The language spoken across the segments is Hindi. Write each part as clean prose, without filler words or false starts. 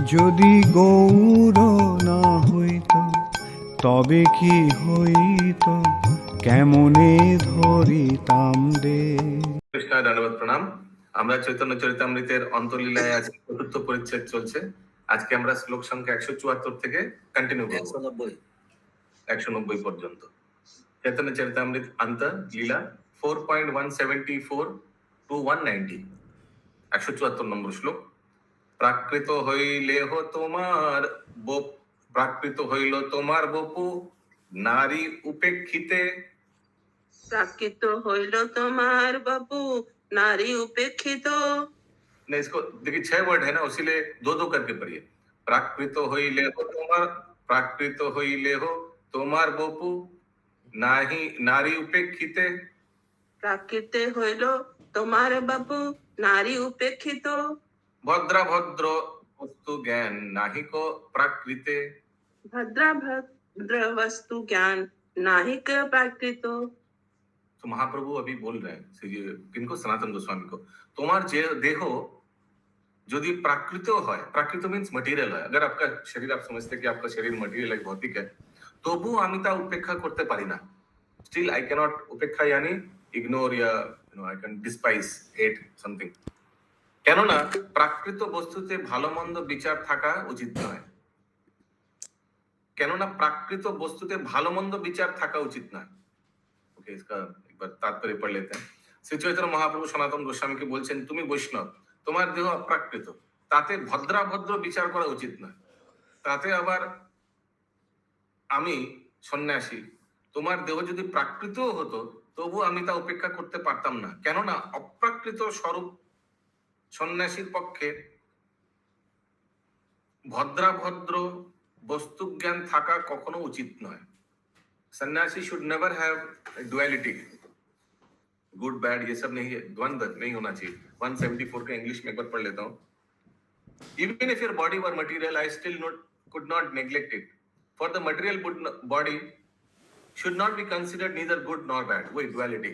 যদি গৌর না হইত তবে কি হইত, কেমনে ধরিতাম রে। কৃষ্ণ দণ্ডবত প্রণাম। আমরা চৈতন্য চরিতামৃতের অন্তর্লীলায় আজকে চতুর্থ পরিচ্ছেদ চলছে। আজকে আমরা শ্লোক সংখ্যা 174 থেকে কন্টিনিউ করব 190 পর্যন্ত। চৈতন্য চরিতামৃত অন্ত লীলা 4.174 to 190, 174 নম্বর শ্লোক। প্রাকৃত হইলেহ তোমার প্রাকৃত হইল তোমার বপু নারী উপেক্ষিতে। প্রাকৃত হইল তোমার বাপু নারী উপেক্ষিত। नहीं, इसको देखिए 6 वर्ड है ना, उसीलिए दो दो करके पढ़िए। प्राकृत होइले हो तुम्हार, प्राकृत होइले हो তোমার বপু নাহি নারী উপেক্ষিতে। প্রাকৃতে হইল তোমার বাপু নারী উপেক্ষিত। ভদ্রা ভদ্র বস্তু জ্ঞান নাহিক প্রাকৃতে। ভদ্রা ভদ্র वस्तु ज्ञान नाहिक प्राकृत। तो महाप्रभु अभी बोल रहे हैं किनको, सनातन गोस्वामी को, তোমার যে দেহ যদি प्राकृत হয়, प्राकृत मीन्स मटेरियल है। अगर आपका शरीर, आप समझते कि आपका शरीर मटेरियल है, भौतिक है, তবু আমি তা উপেক্ষা করতে পারি না। স্টিল আই ক্যানট উপেক্ষা यानी ইগনোর या I can despise, hate something. কেননা প্রাকৃত বস্তুতে ভালো মন্দ বিচার থাকা উচিত নয়। কেননা প্রাকৃত বস্তুতে ভালো মন্দ বিচার থাকা উচিত নয়। ওকে, इसका एक बार तात्पर्य पढ़ लेते हैं। শ্রী চৈতন্য মহাপ্রভু সনাতন গোস্বামীকে বলছেন, তুমি বৈষ্ণব, তোমার দেহ অপ্রাকৃত, তাতে ভদ্রাভদ্র বিচার করা উচিত নয়। তাতে আবার আমি সন্ন্যাসী, তোমার দেহ যদি প্রাকৃত হতো তবু আমি তা উপেক্ষা করতে পারতাম না। কেননা অপ্রাকৃত স্বরূপ সন্ন্যাসীর পক্ষে ভদ্রাভদ্র বস্তু জ্ঞান থাকা কখনো উচিত নয়। सन्यासी should never have duality, good bad, ये सब नहीं है, द्वंद्व नहीं होना चाहिए। 174 का इंग्लिश में एक बार पढ़ लेता हूँ। Even if your body were material, I still could not neglect it. For the material body should not be considered neither good nor bad. Wait, duality.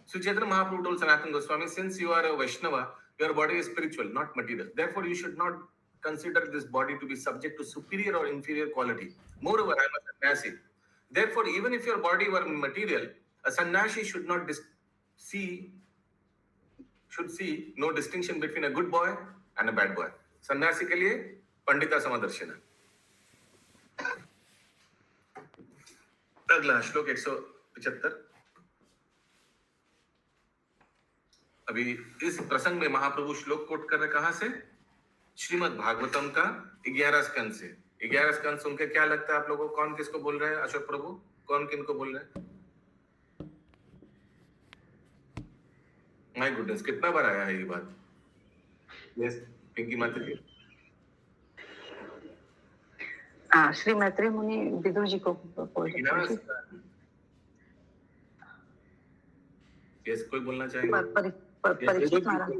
So Chaitanya Mahaprabhu told Sanatana Goswami, since you are a Vaishnava, your body is spiritual, not material. Therefore, you should not consider this body to be subject to superior or inferior quality. Moreover, I am a sannyasi. Therefore, even if your body were material, a sannyasi should not see no distinction between a good boy and a bad boy. सन्यासी के लिए पंडिता समदर्शन। अगला श्लोक 175। अभी इस प्रसंग में महाप्रभु श्लोक कोट कर रहे कहां से? श्रीमद् भागवतम का 11 स्कंद से। 11 स्कंद सुन के क्या लगता है आप लोगों को? कौन किसको बोल रहे हैं? अशोक प्रभु, कौन किनको बोल रहे हैं? माय गुडनेस, कितना बार आया है ये बात? यस, पिंकी माता जी। श्री मैत्री मुनि विदुर जी को बोल रहे हैं। यस, कोई बोलना चाहेंगे? परीक्षित महाराज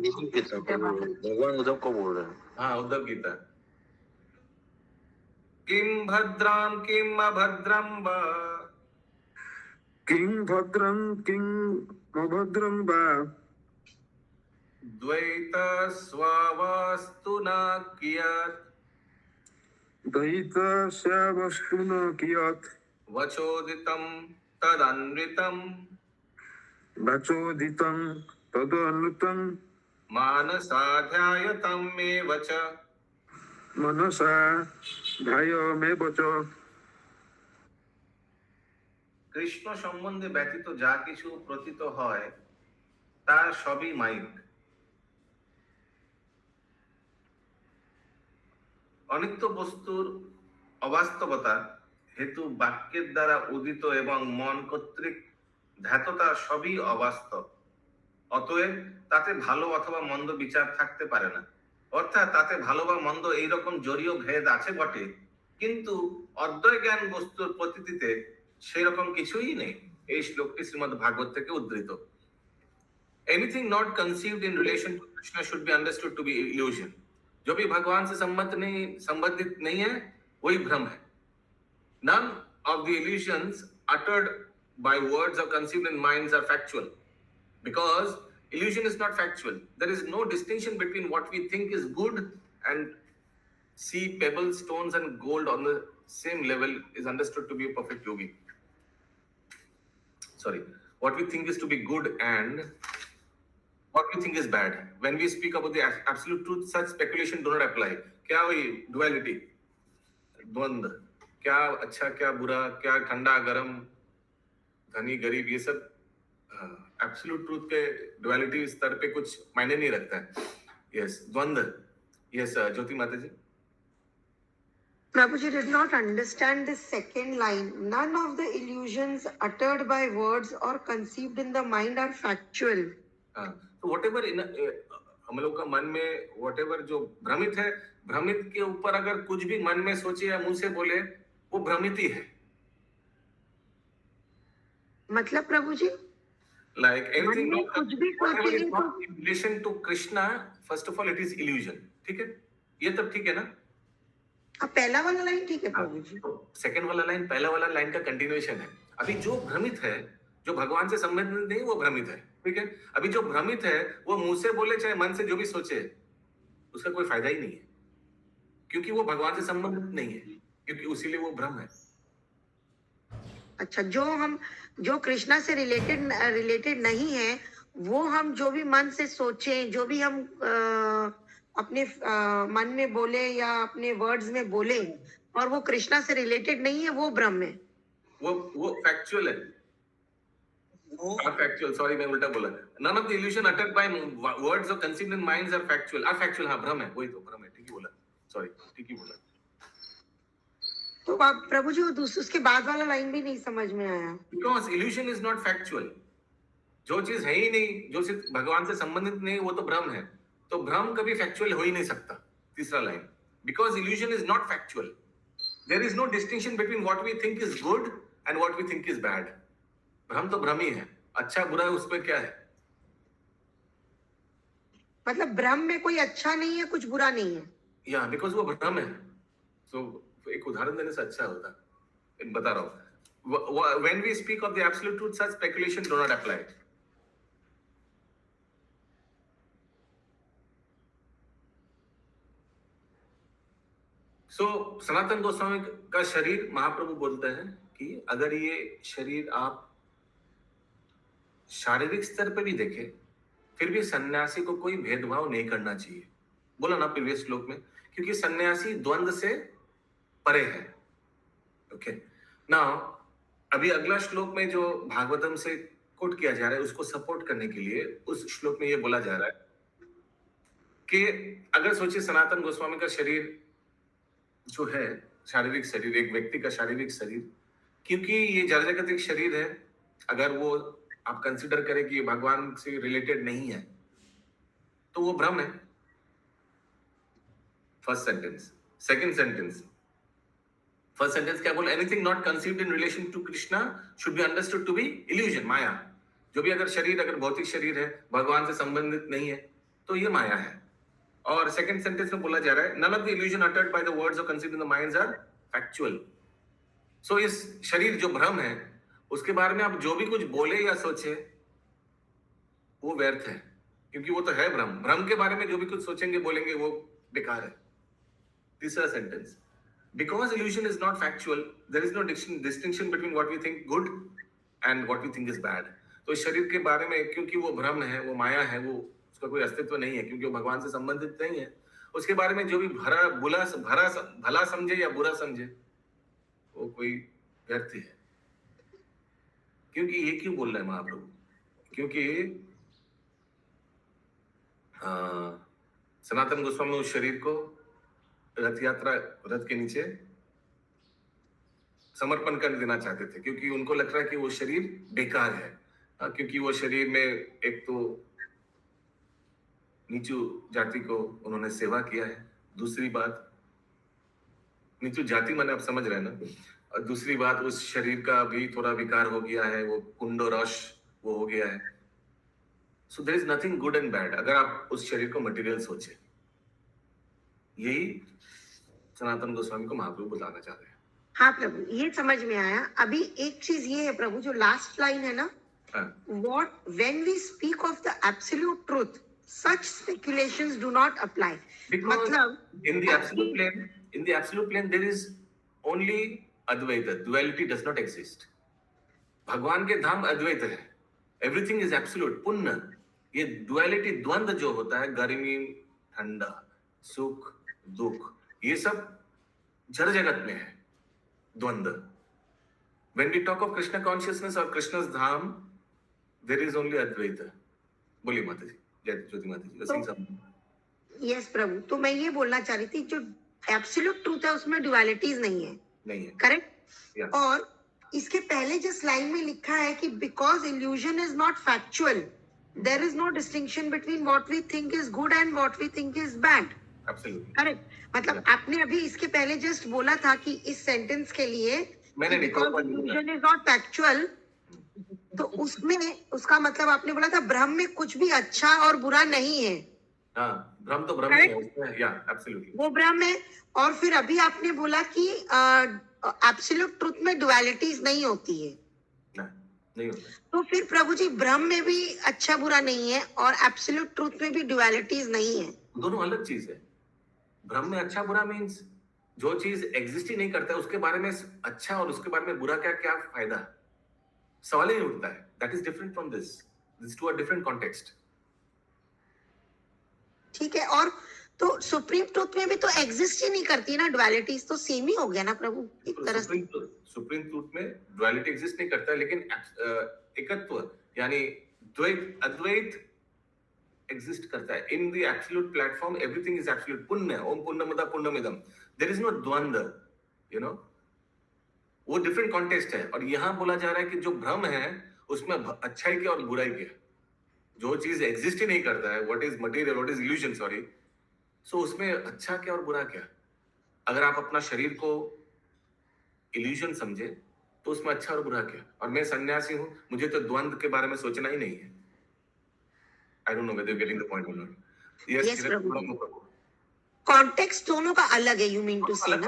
भगवान उद्धव को बोल रहे हैं। हाँ, उद्धव गीता। किम भद्राम किम अभद्रम वा, किं भद्रं किं अभद्रं वा, द्वैत स्ववस्तु न कियत्, द्वैतस्य वस्तु न कियत्, वचोदितं तदन्वितं, वचोदितं तदनुतं, मानसाध्यायतमेव च, मनसा ध्यायमेव च। কৃষ্ণ সম্বন্ধে ব্যতীত যা কিছু প্রতীত হয় তা সবই মাইক। অনিত্য বস্তুর অবাস্তবতা হেতু বাক্যের দ্বারা উদিত এবং মন কর্তৃক ধ্যাততা সবই অবাস্তব। অতএব তাতে ভালো অথবা মন্দ বিচার থাকতে পারে না। অর্থাৎ তাতে ভালো বা মন্দ এইরকম জড়ীয় ভেদ আছে বটে, কিন্তু অদ্বয় জ্ঞান বস্তুর প্রতীতিতে সেরকম কিছুই নেই। এই শ্লোকটি শ্রীমদ্ ভাগবত থেকে উদ্ধৃত। Anything not conceived in relation to Krishna should be understood to be illusion. जो भी भगवान से संबंधित नहीं है वही भ्रम है। None of the illusions uttered by words or conceived in minds are factual, because illusion is not factual. There is no distinction between what we think is good and see pebbles, stones, and gold on the same level is understood to be a perfect yogi. Sorry, what we think is to be good and what we think is bad. When we speak about the absolute truth, such speculation do not apply. क्या वही duality, द्वंद्व, क्या अच्छा क्या बुरा, क्या ठंडा गरम, धनी गरीब, ये सब एब्सोल्यूट ट्रूथ के डुअलिटी स्तर पे कुछ मायने नहीं रखता है. यस, द्वंद्व. यस, ज्योति माता जी. Prabhuji did not understand the second line. None of the illusions uttered by words or conceived in the mind are factual. हाँ, तो whatever हम लोग का मन में whatever जो भ्रमित है, भ्रमित के ऊपर अगर कुछ भी मन में सोचे या मुंह से बोले, वो भ्रमित ही है. मतलब प्रभुजी Like anything मन में कुछ भी whatever is सोचेंगे not तो in relation to Krishna, first of all it is illusion. ठीक है, ये तब ठीक है ना. अब पहला वाला लाइन ठीक है प्रभुजी. तो सेकंड वाला लाइन पहला वाला लाइन का कंटिन्यूएशन है. अभी जो भ्रमित है, जो भगवान से संबंधित नहीं, वो भ्रमित है. ठीक है, अभी जो भ्रमित है वो मुंह से बोले चाहे मन से जो भी सोचे, उसका कोई फायदा ही नहीं है, क्योंकि वो भगवान से संबंधित नहीं है, क्योंकि उसीलिए वो भ्रम है. अच्छा, जो कृष्णा से रिलेटेड नहीं है, वो हम जो भी मन से सोचें, जो भी हम अपने मन में बोले या अपने वर्ड्स में बोले, और वो कृष्णा से रिलेटेड नहीं है, वो ब्रह्म है. वो फैक्चुअल है. फैक्चुअल, सॉरी मैं उल्टा बोला. None of the illusion uttered by words or conceived in minds are factual. हाँ, भ्रम है, वही तो भ्रम है. ठीक ही बोला, सॉरी, ठीक ही बोला. तो आप प्रभुजी वो उसके बाद वाला लाइन भी नहीं समझ में आया. Because illusion is not factual. जो चीज है ही नहीं, जो सिर्फ भगवान से संबंधित नहीं, वो तो भ्रम है. तो भ्रम कभी फैक्चुअल हो ही नहीं सकता. तीसरा line, because illusion is not factual. There is no distinction between what we think is good and what we think is bad. भ्रम तो भ्रम ही है. अच्छा बुरा उसमें क्या है? मतलब ब्रह्म में कोई अच्छा नहीं है, कुछ बुरा नहीं है. या बिकॉज वो भ्रम है. सो एक उदाहरण देने से अच्छा होता. बता रहा हूँ. When we speak of the absolute truth, such speculation do not apply. So Sanatana Goswami का शरीर, महाप्रभु बोलते हैं कि अगर ये शरीर आप शारीरिक स्तर पे भी देखे, फिर भी सन्यासी को कोई भेदभाव नहीं करना चाहिए. बोला ना प्रीवियस श्लोक में, क्योंकि सन्यासी द्वंद्व से परे है. ओके, नाउ अभी अगला श्लोक में जो भागवतम से कोट किया जा रहा है, उसको सपोर्ट करने के लिए उस श्लोक में ये बोला जा रहा है कि अगर सोचिए सनातन गोस्वामी का शरीर जो है, शारीरिक शरीर, एक व्यक्ति का शारीरिक शरीर, क्योंकि ये जड़ जगतिक शरीर है, अगर वो आप कंसिडर करें कि ये भगवान से रिलेटेड नहीं है, तो वो भ्रम है. First sentence. Second sentence, first sentence क्या बोला? Anything not conceived in relation to Krishna should be understood to be illusion, माया. जो भी अगर शरीर, अगर भौतिक शरीर है, भगवान से संबंधित नहीं है, तो ये माया है. और सेकंड सेंटेंस में बोला जा रहा है, none of the illusion uttered by the words or conceived in the minds are factual. So इस शरीर जो भ्रम है, उसके बारे में आप जो भी कुछ बोले या सोचे, वो व्यर्थ है, क्योंकि वो तो है भ्रम. भ्रम के बारे में जो भी कुछ सोचेंगे, बोलेंगे, वो बेकार है. तीसरा sentence, because illusion is not factual, there is no distinction between what we think good and what we think is bad. तो इस शरीर के बारे में, क्योंकि वो भ्रम है, वो माया है, वो उसका कोई अस्तित्व नहीं है, क्योंकि वो भगवान से संबंधित नहीं है, उसके बारे में जो भी भला समझे या बुरा समझे, वो कोई व्यर्थ है. क्योंकि ये क्यों बोल रहे हैं महाप्रभु? क्योंकि सनातन गोस्वामी उस शरीर को रथ यात्रा, रथ के नीचे समर्पण कर देना चाहते थे, क्योंकि उनको लग रहा है कि वो शरीर बेकार है. क्योंकि वो शरीर में एक तो नीचू जाति को उन्होंने सेवा किया है. दूसरी बात, नीचू जाति माने आप समझ रहे हैं ना. और दूसरी बात, उस शरीर का भी थोड़ा विकार हो गया है, वो कुंडो रश वो हो गया है. So there is nothing good and bad अगर आप उस शरीर को मटेरियल सोचे. यही सनातन गोस्वामी को महाप्रभु बताना चाह रहे हैं. हाँ प्रभु, ये समझ में आया. अभी एक चीज ये है प्रभु, जो लास्ट लाइन है ना, what when we speak of the absolute truth, such speculations do not apply. Because मतलब in the absolute plane, there is only Advaita. Duality does not exist. भगवान के धाम अद्वैत है. Everything is absolute. पुण्य. ये duality, द्वंद्व जो होता है, गर्मी, ठंडा, सुख, दुख, ये सब जड़ जगत में है. द्वंद्व. When we talk of Krishna consciousness or Krishna's Dham, there is only Advaita. बोलिए माता जी, जय ज्योति माता जी. Sing something. यस प्रभु, तो मैं ये बोलना चाह रही थी, जो एब्सोल्यूट ट्रूथ है उसमें ड्युअलिटीज नहीं है, नहीं है. करेक्ट? Yeah. और इसके पहले जिस लाइन में लिखा है कि because illusion is not factual, there is no distinction between what we think is good and what we think is bad, Absolutely. Correct? मतलब आपने अभी इसके पहले जस्ट बोला था कि इस सेंटेंस के लिए मैंने नहीं कहा. इल्यूजन इज नॉट फैक्चुअल, तो उसमें उसका मतलब आपने बोला था ब्रह्म में कुछ भी अच्छा और बुरा नहीं है. हाँ, ब्रह्म तो ब्रह्म ही है उसमें. या एब्सोल्युटली वो ब्रह्म है. और फिर अभी आपने बोला कि एब्सोल्यूट ट्रुथ में डुअलिटीज नहीं होती है. नहीं होता. तो फिर प्रभु जी ब्रह्म में भी अच्छा बुरा नहीं है और एब्सोल्यूट ट्रुथ में भी डुअलिटीज नहीं है. दोनों अलग चीज है. ब्रह्म में अच्छा बुरा मीन्स जो चीज एग्जिस्ट ही नहीं करता है उसके बारे में अच्छा और उसके बारे में बुरा क्या क्या फायदा, सवाल ही नहीं उठता है. That is different from this to a different context. ठीक है. और तो सुप्रीम ट्रुथ में भी तो एग्जिस्ट ही नहीं करती ना डुअलिटीज, तो सेम ही हो गया ना प्रभु एक तरह से. सुप्रीम ट्रूथ में डुअलिटी एग्जिस्ट नहीं करता है, लेकिन एकत्व यानी द्वैत अद्वैत एग्जिस्ट करता है. In the absolute platform everything is absolute. पुण्य ओम पुण्यमदा पुण्यमिदम. देयर इज नो द्वंद्व, यू नो. वो डिफरेंट कॉन्टेक्स्ट है. और यहाँ बोला जा रहा है कि जो भ्रम है उसमें अच्छाई क्या और बुराई क्या, जो चीज एग्जिस्ट ही नहीं करता है, what is material, what is illusion, sorry, so उसमें अच्छा क्या और बुरा क्या. अगर आप अपना शरीर को इल्यूजन समझे तो उसमें अच्छा और बुरा क्या. और मैं सन्यासी हूं, मुझे तो द्वंद्व के बारे में सोचना ही नहीं है. आई don't know whether you getting the point और नॉट. Yes, Prabhu. कॉन्टेक्स्ट दोनों का अलग है, यू मीन टू से ना.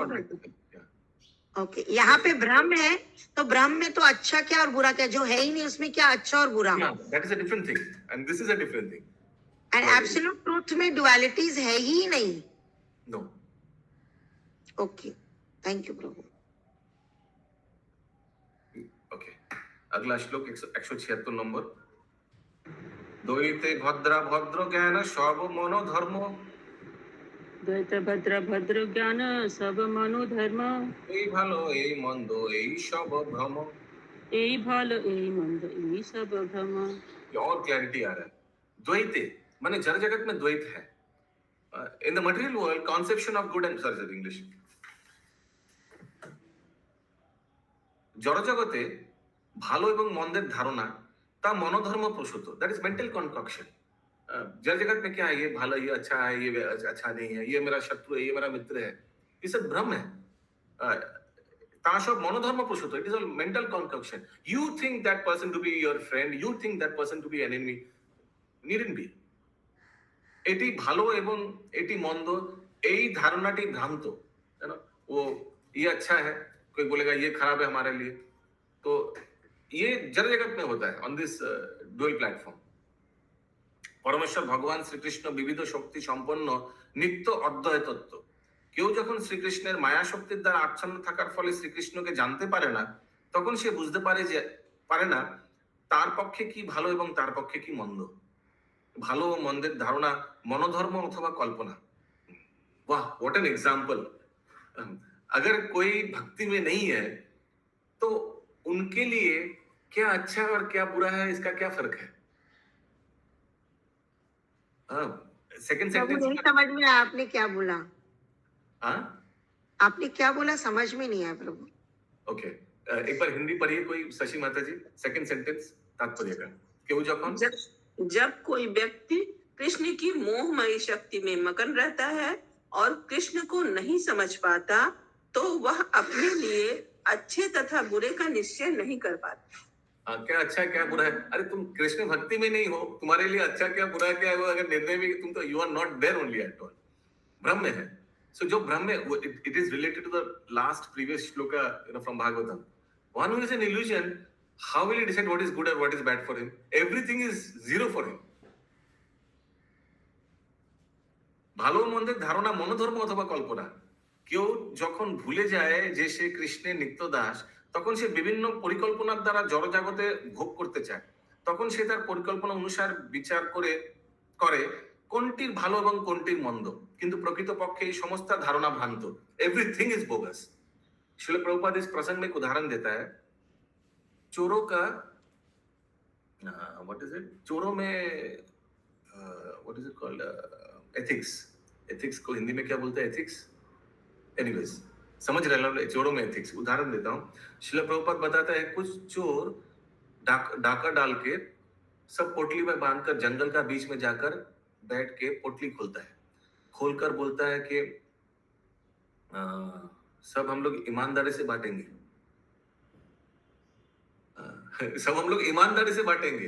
ओके, यहाँ पे ब्रह्म है तो ब्रह्म में तो अच्छा क्या और बुरा क्या, जो है ही नहीं उसमें क्या अच्छा और बुरा. That is a different thing and this is a different thing. And absolute truth में डुअलिटीज है ही नहीं. No. Okay, thank you Prabhu. Okay, अगला श्लोक 176 नंबर. द्वैते भद्रा भद्र ज्ञान सब मनो धर्म. द्वैत भद्र भद्र ज्ञान सब मनो धर्म. এই ভালো এই মন্দ এই সব ভ্রম. এই ভালো এই মন্দ এই सब भ्रम. और क्लैरिटी आ रहा है. द्वैते माने जड़ जगत में द्वैत है. In the material world conception of good and sorry English. जड़ जगते ভালো এবং মন্দের ধারণা তা মনোধর্ম প্রসূত. That is mental concoction. जड़ जगत में क्या है, ये भालो ये अच्छा है, ये अच्छा नहीं है, ये मेरा शत्रु है, ये मेरा मित्र है, ये सब भ्रम है. ता सब মনোধর্ম প্রসূত. It is all mental concoction. You think that person to be your friend, you think that person to be enemy, needn't be. এটি ভালো এবং এটি মন্দ এই ধারণাটি ভ্রান্ত, है ना. वो ये अच्छा है, कोई बोलेगा ये खराब है हमारे लिए. तो ये जड़ जगत में होता है ऑन दिस डुअल प्लेटफॉर्म. পরমেশ্বর ভগবান শ্রীকৃষ্ণ বিবিধ শক্তি সম্পন্ন নিত্য অদ্বয় তত্ত্ব. কেউ যখন শ্রীকৃষ্ণের মায়া শক্তির দ্বারা আচ্ছন্ন থাকার ফলে শ্রীকৃষ্ণকে জানতে পারে না, তখন সে বুঝতে পারে না তার পক্ষে কি ভালো এবং তার পক্ষে কি মন্দ. ভালো ও মন্দের ধারণা মনোধর্ম অথবা কল্পনা. वाह, व्हाट एन एग्जांपल. अगर कोई भक्ति में नहीं है तो उनके लिए क्या अच्छा और क्या बुरा है, इसका क्या फर्क है. सेकंड प्रभु नहीं सेंटेंस. समझ में आया आपने क्या बोला. हाँ, आपने क्या बोला समझ में नहीं आया प्रभु. ओके. एक बार हिंदी पढ़िए कोई, शशि माता जी. सेकंड सेंटेंस तात्पर्य का. केहू जखन जब कोई व्यक्ति कृष्ण की मोहमयी शक्ति में मगन रहता है और कृष्ण को नहीं समझ पाता, तो वह अपने लिए अच्छे तथा बुरे का निश्चय नहीं कर पाता. क्या अच्छा क्या बुरा है. अरे तुम कृष्ण भक्ति में नहीं हो, तुम्हारे लिए अच्छा क्या बुरा क्या है वो अगर निर्णय में तुम तो you are not there only at all. भ्रम में है. सो जो भ्रम में it is related to the last previous shloka from Bhagavatam. One who is an illusion, how will he decide what is good or what is bad for him? Everything is zero for him. ভালো মন্দের ধারণা মনোধর্ম অথবা কল্পনা। কেউ যখন ভুলে যায় যে সে কৃষ্ণের নিত্য দাস, তখন সে বিভিন্ন পরিকল্পনার দ্বারা জড়জাগতে ভোগ করতে চায়। তখন সে তার পরিকল্পনা অনুসার বিচার করে কোনটির ভালো এবং কোনটির মন্দ। কিন্তু প্রকৃতপক্ষে এই সমস্ত ধারণা ভ্রান্ত। Everything is bogus. Srila Prabhupada इस प्रसंग में एक उदाहरण देता है। चोरों का व्हाट इज इट, चोरों में what is it called, ethics. Ethics को हिंदी में क्या बोलते हैं, एथिक्स? एनीवेज, समझ रहे हैं, चोरों में एथिक्स। उदाहरण देता हूँ। श्रील प्रभुपाद बताता है कुछ चोर डाका डाल के सब पोटली में बांधकर जंगल का बीच में जाकर बैठ के पोटली खोलता है। खोलकर बोलता है कि सब हम लोग ईमानदारी से बांटेंगे। सब हम लोग ईमानदारी से बांटेंगे।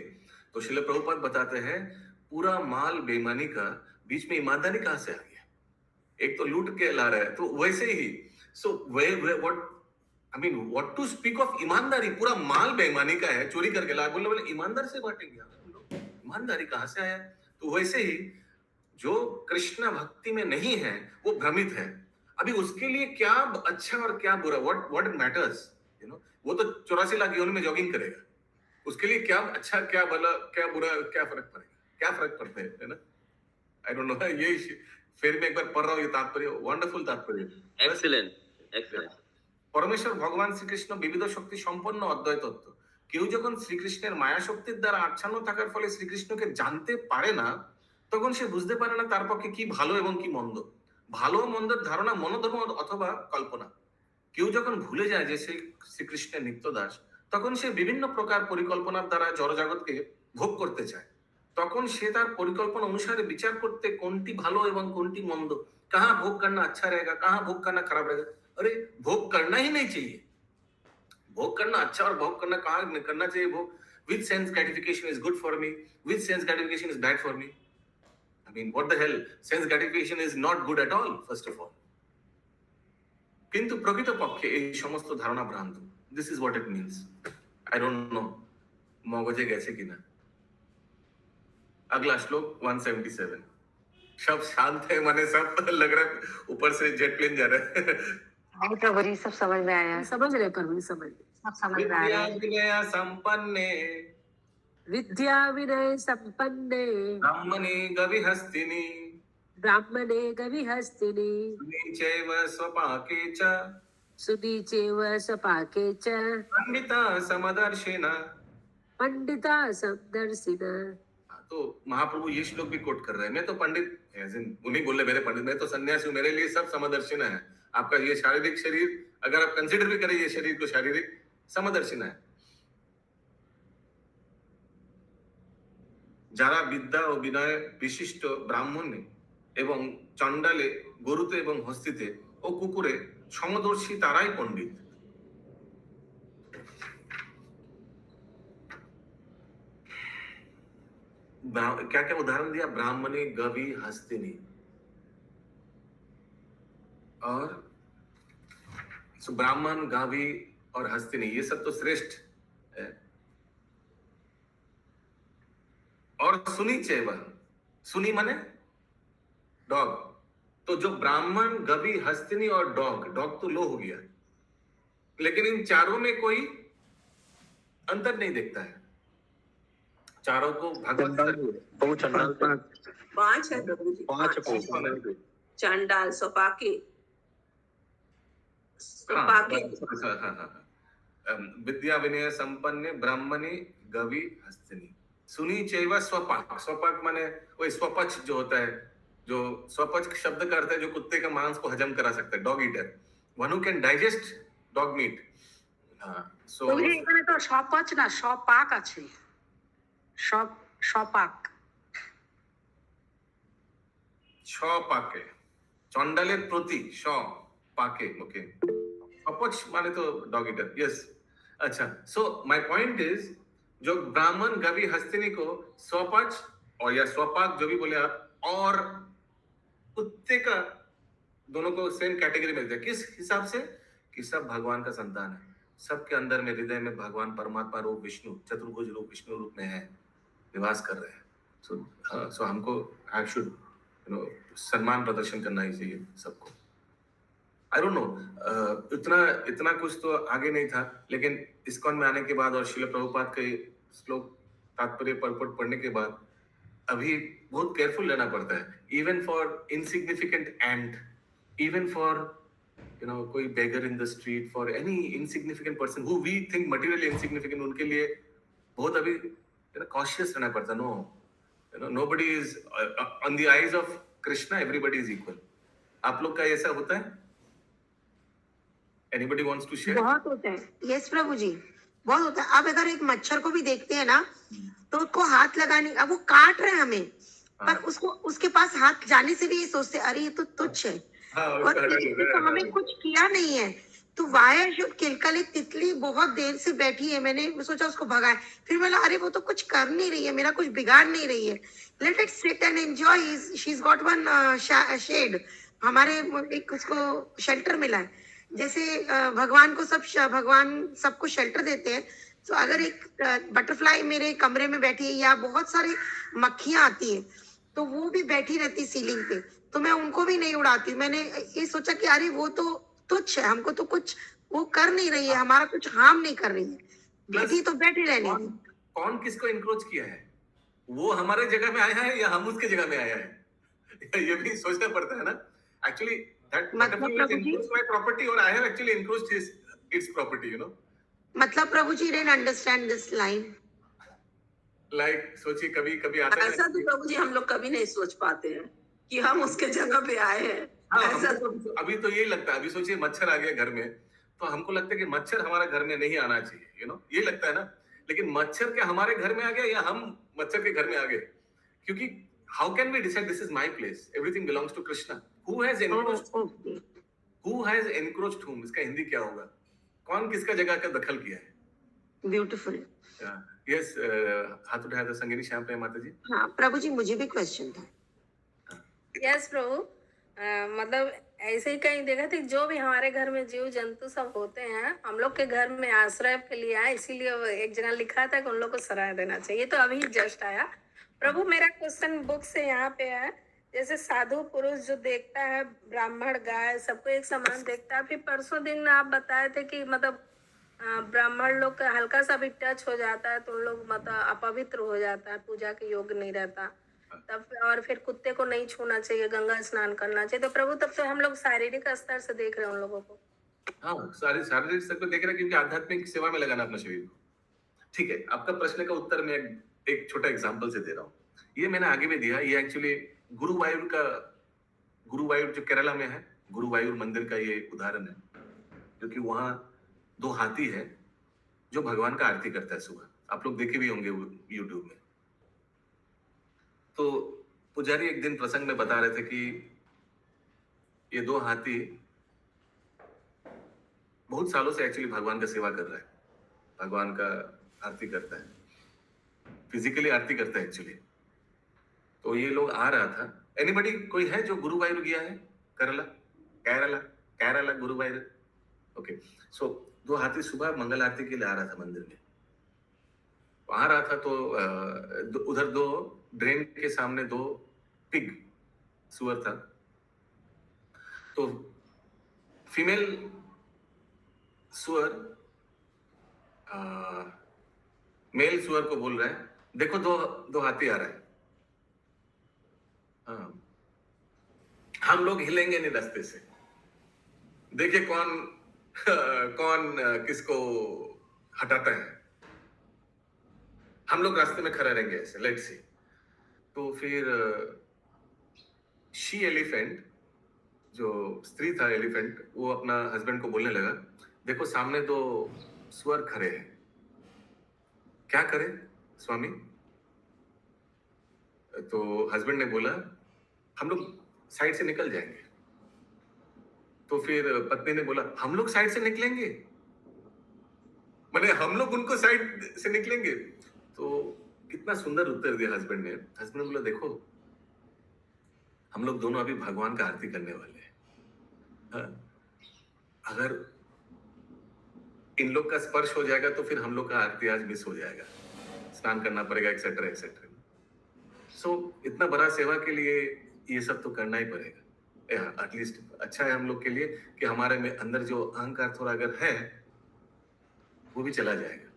तो श्रील प्रभुपाद बताते हैं पूरा माल बेईमानी का, बीच में ईमानदारी कहां से आ गया? एक तो लूट के ला रहा है, तो वैसे ही so what to speak of ईमानदारी? पूरा माल बेईमानी का है, चोरी करके ला, बोले बोले ईमानदारी से बांटेंगे हम लोग। ईमानदारी कहां से आया? तो वैसे ही जो कृष्ण भक्ति में नहीं है वो भ्रमित है। अभी उसके लिए क्या अच्छा और क्या बुरा, what it matters, you know. वो तो 84 लाख योनि में जॉगिंग करेगा, उसके लिए क्या अच्छा क्या भला क्या बुरा क्या फर्क पड़ेगा, क्या फर्क पड़ता है ना? आई डोंट नो। ये फिर मैं एक बार पढ़ रहा हूँ, ये तात्पर्य वंडरफुल तात्पर्य। Excellent excellent. পরমেশ্বর ভগবান শ্রীকৃষ্ণ বিবিধ শক্তি সম্পন্ন অদ্বয় তত্ত্ব। কেউ যখন শ্রীকৃষ্ণের মায়া শক্তির দ্বারা আচ্ছন্ন থাকার ফলে শ্রীকৃষ্ণকে জানতে পারে না, তখন সে বুঝতে পারে না তার পক্ষে কি ভালো এবং কি মন্দ। ভালো মন্দের ধারণা মনোধর্ম অথবা কল্পনা। কেউ যখন ভুলে যায় যে সে শ্রীকৃষ্ণের নিত্য দাস, তখন সে বিভিন্ন প্রকার পরিকল্পনার দ্বারা জড়জগৎকে ভোগ করতে চায়। তখন সে তার পরিকল্পনা অনুসারে বিচার করতে কোনটি ভালো এবং কোনটি মন্দ, कहाँ भोग करना अच्छा रहेगा, कहाँ भोग करना खराब रहेगा। अरे भोग करना ही नहीं चाहिए। भोग करना अच्छा और भोग करना कहाँ करना चाहिए? भोग which sense gratification is good for me, which sense gratification is bad for me. I mean what the hell, sense gratification is not good at all first of all. কিন্তু প্রকৃতপক্ষে এই সমস্ত ধারণা ভ্রান্ত। This is what it means. I don't know মগজে গেছে কিনা। अगला श्लोक 177। सब शांत है, माने सब लग रहा है ऊपर से जेट प्लेन जा रहा है। नहीं प्रभु जी, सब समझ में आया, समझ रहे प्रभु जी, समझ रहे। सब समझ में आ रहा है। विद्या संपन्ने विद्या विनय संपन्ने ब्राह्मणे गविहस्तिनि ब्राह्मणे गविहस्तिनि सुनी चैव स्वपाके च सुनीचेव सपाके च पंडिता समदर्शिना। पंडिता समदर्शिन। तो महाप्रभु ये श्लोक भी कोट कर रहे हैं। मैं तो पंडित, उन्हीं बोले मेरे पंडित, मैं तो सन्यासी हूँ, मेरे लिए सब समदर्शिना है। आपका ये शारीरिक शरीर अगर आप कंसिडर भी करें ये शरीर को शारीरिक, समदर्शिना है। যারা বিদ্যা ও বিনয় বিশিষ্ট ব্রাহ্মণে এবং চণ্ডালে, গরুতে এবং হস্তিতে ও কুকুরে সমদর্শী তারাই পণ্ডিত। क्या क्या उदाहरण दिया? ब्राह्मणी, गवी, हस्तिनी और ब्राह्मण, गावी और हस्तिनी, ये सब तो श्रेष्ठ है। और सुनी चेवा, सुनी माने डॉग। तो जो ब्राह्मण, गवी, हस्तिनी और डॉग, डॉग तो लो हो गया, लेकिन इन चारों में कोई अंतर नहीं दिखता है। चारों को भगवत बहु चंडाल थे। 5 है प्रभु जी। 5 चंडाल, सोपाके, विद्या विनय संपन्न ब्राह्मणी, गवी, हस्तिनी। सुनी चैव स्वपाक। स्वपाक माने वही स्वपच जो होता है, जो स्वपच शब्द का अर्थ है जो कुत्ते का मांस को हजम करा सकता है, dog eater, one who can digest dog meat. So Prabhu ji, এখানে তো সপচ না সপাক আছে, সপাক। ছ পাকে, চন্ডালের প্রতি স পাকে মুখে, अपच माने तो डॉग ईटर। यस, अच्छा। सो माय पॉइंट इज जो ब्राह्मण, गवी, हस्तिनी को स्वपच और या स्वपाक जो भी बोले आप, और कुत्ते का, दोनों को सेम कैटेगरी में, किस हिसाब से कि सब भगवान का संतान है, सबके अंदर में हृदय में भगवान परमात्मा रूप विष्णु, चतुर्भुज रूप विष्णु रूप में है, निवास कर रहे हैं। सो हमको आई शुड सम्मान प्रदर्शन करना ही चाहिए सबको। आई डोंट नो, इतना इतना कुछ तो आगे नहीं था, लेकिन इस्कॉन में आने के बाद और श्रील प्रभुपाद के श्लोक तात्पर्य परपट पढ़ने के बाद अभी बहुत केयरफुल रहना पड़ता है, even for insignificant ant, even for कोई beggar in the street, for any insignificant person who we think materially insignificant, उनके लिए बहुत अभी कॉशियस रहना पड़ता। No, nobody is on the eyes of Krishna, everybody is equal. आप लोग का ऐसा होता है? Anybody wants to share? बहुत होता है। यस प्रभु जी, बहुत होता है। अब अगर एक मच्छर को भी देखते हैं ना, तो उसको हाथ लगाने, अब वो काट रहे हैं हमें, पर उसको उसके पास हाथ जाने से भी ये सोचते अरे ये तो तुच्छ है, और इसने तो हमें कुछ किया नहीं है, तो वाई शुड किल। कल एक तितली बहुत देर से बैठी है, मैंने सोचा उसको भगाए, फिर बोला अरे वो तो कुछ कर नहीं रही है, मेरा कुछ बिगाड़ नहीं रही है, let it sit and enjoy, she is got one shade. हमारे एक उसको शेल्टर मिला है, जैसे भगवान सबको शेल्टर देते हैं। तो अगर एक बटरफ्लाई मेरे कमरे में बैठी है, या बहुत सारी मक्खियां आती है, तो वो भी बैठी रहती सीलिंग पे, तो मैं उनको भी नहीं उड़ाती। मैंने ये सोचा कि अरे वो तो तुच्छ है, हमको तो कुछ वो कर नहीं रही है, हमारा कुछ हार्म नहीं कर रही है, बैठी तो बैठी रहने कौन दे। कौन किसको इंक्रोच किया है? वो हमारे जगह में आया है या हम उसके जगह में आया है? ये भी सोचना पड़ता है ना। Actually that butterfly Prabhu ji, is my property और I have actually encroached its property, मतलब Prabhu ji didn't understand this line। Like सोचिए, कभी कभी आता है ऐसा तो प्रभु जी हम लोग कभी नहीं सोच पाते हैं कि हम उसके जगह पे आए हैं। हाँ, ऐसा हमको तो अभी तो यही लगता है। अभी सोचिए मच्छर आ गया घर में, तो हमको लगता है कि मच्छर हमारे घर में नहीं आना चाहिए, ये लगता है ना। लेकिन मच्छर क्या हमारे घर में आ गया या हम मच्छर के घर में आ गए? क्योंकि how can we decide this is my place, everything belongs to Krishna. Who has encroached whom? इसका हिंदी क्या होगा? कौन किसका जगह का दखल किया है? ब्यूटीफुल। यस, हाथ उठाया था संगिनी श्याम प्रिया माता जी। हाँ प्रभु जी, मुझे भी क्वेश्चन था। यस प्रभु, मतलब ऐसे ही कहीं देखा थी, जो भी हमारे घर में जीव जंतु सब होते हैं, हम लोग के घर में आश्रय के लिए आए, इसीलिए वो एक जना लिखा था कि उन लोग को सराय देना चाहिए। तो अभी जस्ट आया प्रभु, मेरा क्वेश्चन बुक से यहाँ पे है। जैसे साधु पुरुष जो देखता है, ब्राह्मण गाय सबको एक समान देखता है, फिर परसों दिन आप बताए थे कि मतलब ब्राह्मण लोग का हल्का सा भी टच हो जाता है तो उन लोग मतलब अपवित्र हो जाता है, पूजा के योग्य नहीं रहता तब, और फिर कुत्ते को नहीं छूना चाहिए, गंगा स्नान करना चाहिए। तो प्रभु तब तो हम लोग शारीरिक स्तर से देख रहे हैं उन लोगों को। हाँ, शारीरिक स्तर पर देख रहे हैं, क्योंकि आध्यात्मिक सेवा में लगाना अपना शरीर को। ठीक है, आपका प्रश्न का उत्तर मैं एक छोटा एग्जांपल से दे रहा हूँ। ये मैंने आगे भी दिया। ये एक्चुअली गुरुवायूर जो केरला में है, गुरुवायूर मंदिर का ये उदाहरण है, क्योंकि वहाँ 2 हाथी है जो भगवान का आरती करता है सुबह। आप लोग देखे भी होंगे यूट्यूब में। तो पुजारी एक दिन प्रसंग में बता रहे थे कि ये 2 हाथी बहुत सालों से एक्चुअली भगवान का सेवा कर रहा है, भगवान का आरती करता है, फिजिकली आरती करता है एक्चुअली। तो ये लोग आ रहा था। एनीबडी कोई है जो गुरुवायूर गया है? केरला गुरुवायूर। ओके, सो 2 हाथी सुबह मंगल आरती के लिए आ रहा था मंदिर में। आ रहा था तो उधर 2 ड्रेन के सामने 2 पिग सुअर था। तो फीमेल सुअर मेल सुअर को बोल रहा है, देखो 2 हाथी आ रहा है, हाँ, हम लोग हिलेंगे नहीं रास्ते से, देखिए कौन किसको हटाता है, हम लोग रास्ते में खड़े रहेंगे ऐसे, लेट्स सी। तो फिर शी एलिफेंट, जो स्त्री था एलिफेंट, वो अपना हस्बैंड को बोलने लगा, देखो सामने 2 सुअर खड़े हैं, क्या करे स्वामी? तो हस्बैंड ने बोला, हम लोग साइड से निकल जाएंगे। तो फिर पत्नी ने बोला, हम लोग साइड से निकलेंगे, माने हम लोग उनको साइड से निकलेंगे? तो कितना सुंदर उत्तर दिया हस्बैंड ने। हस्बैंड ने बोला, देखो हम लोग दोनों अभी भगवान का आरती करने वाले हैं, हाँ? अगर इन लोग का स्पर्श हो जाएगा तो फिर हम लोग का आरती आज मिस हो जाएगा, स्नान करना पड़ेगा, एक्सेट्रा एक्सेट्रा। सो इतना बड़ा सेवा के लिए ये सब तो करना ही पड़ेगा। एटलीस्ट अच्छा है हम लोग के लिए कि हमारे में अंदर जो अहंकार थोड़ा अगर है वो भी चला जाएगा।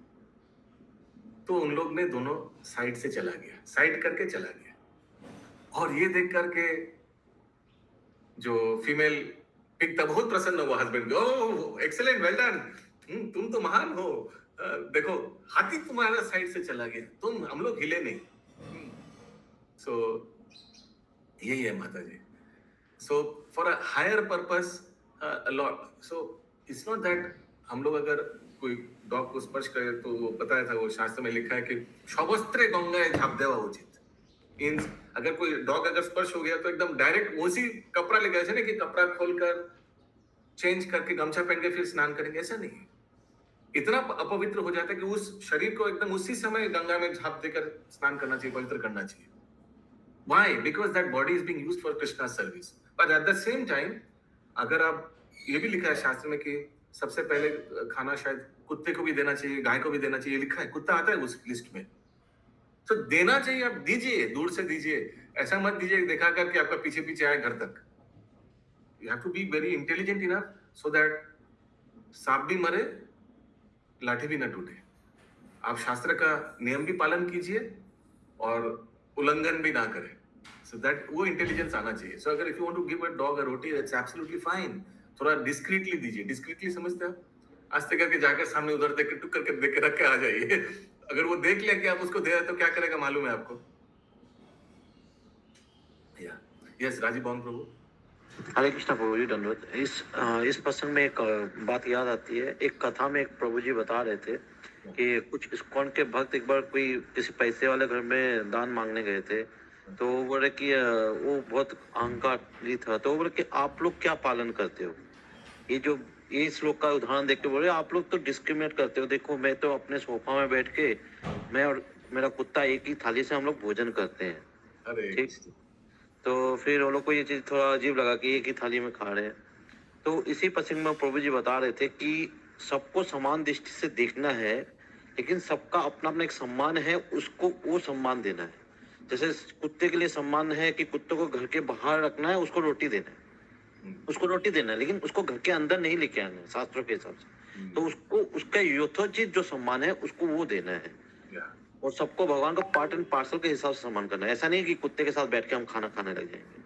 तो उन लोग ने दोनों साइड से चला गया, साइड करके चला गया। और ये देख करके जो फीमेल पिक था बहुत प्रसन्न हुआ हस्बैंड को, ओह एक्सेलेंट, वेल डन, तुम तो महान हो, देखो हाथी तुम्हारा साइड से चला गया, तुम हम लोग हिले नहीं। सो यही है माता जी। So for a higher purpose lot, so it's not that हम लोग अगर कोई डॉग को स्पर्श करे तो वो बताया था, वो शास्त्र में लिखा है कि शवस्त्रे गंगाए झाप देवा उचित। मींस अगर कोई डॉग अगर स्पर्श हो गया तो एकदम डायरेक्ट उसी कपड़ा लेके, ऐसे नहीं कि कपड़ा खोलकर चेंज करके गमछा पहन के फिर स्नान करेंगे, ऐसा नहीं है। इतना अपवित्र हो जाता है कि उस शरीर को एकदम उसी समय गंगा में झाप देकर स्नान करना चाहिए, पवित्र करना चाहिए। Why? Because that body is being used for Krishna's service. But at the same time, अगर आप, ये भी लिखा है शास्त्र में कि सबसे पहले खाना शायद कुत्ते को भी देना चाहिए, गाय को भी देना चाहिए, लिखा है, कुत्ता आता है उस लिस्ट में। तो देना चाहिए, आप दीजिए, दूर से दीजिए, ऐसा मत दीजिए देखा करके आपका पीछे पीछे आए घर तक। You have to be very intelligent enough so that सांप भी मरे, लाठी भी न टूटे। आप शास्त्र का नियम भी पालन कीजिए और उल्लंघन भी ना करें। So that वो इंटेलिजेंस आना चाहिए। So अगर if you want to give a dog a roti, that's absolutely fine. थोड़ा डिस्क्रीटली दीजिए। डिस्क्रीटली समझते हैं? आस्ते करके जाकर सामने उधर देख के टुक करके देख के रख के आ जाइए। अगर वो देख ले कि आप उसको दे रहे तो क्या करेगा मालूम है आपको? या यस राजीव बावन प्रभु। हरे कृष्णा प्रभु जी, धन्यवाद। इस प्रसंग में एक बात याद आती है। एक कथा में एक प्रभु जी बता रहे थे कि कुछ इस्कॉन के भक्त एक बार कोई किसी पैसे वाले घर में दान मांगने गए थे, तो वो बोले कि वो बहुत अहंकारी था, तो वो बोले कि आप लोग क्या पालन करते हो? ये श्लोक का उदाहरण देख के बोले आप लोग तो डिस्क्रिमिनेट करते हो। देखो मैं तो अपने सोफा में बैठ के, मैं और मेरा कुत्ता एक ही थाली से हम लोग भोजन करते हैं, ठीक। तो फिर वो लोग को ये चीज थोड़ा अजीब लगा कि एक ही थाली में खा रहे हैं। तो इसी प्रसंग में प्रभु जी बता रहे थे कि सबको समान दृष्टि से देखना है, लेकिन सबका अपना अपना एक सम्मान है, उसको वो सम्मान देना है। जैसे कुत्ते के लिए सम्मान है कि कुत्ते को घर के बाहर रखना है, उसको रोटी देना है, लेकिन उसको घर के अंदर नहीं लेके आना है शास्त्रों के हिसाब से। तो उसको उसका यथोचित जो सम्मान है उसको वो देना है, और सबको भगवान का पार्ट एंड पार्सल के हिसाब से सम्मान करना है। ऐसा नहीं कि कुत्ते के साथ बैठ के हम खाना खाने लग जाएंगे।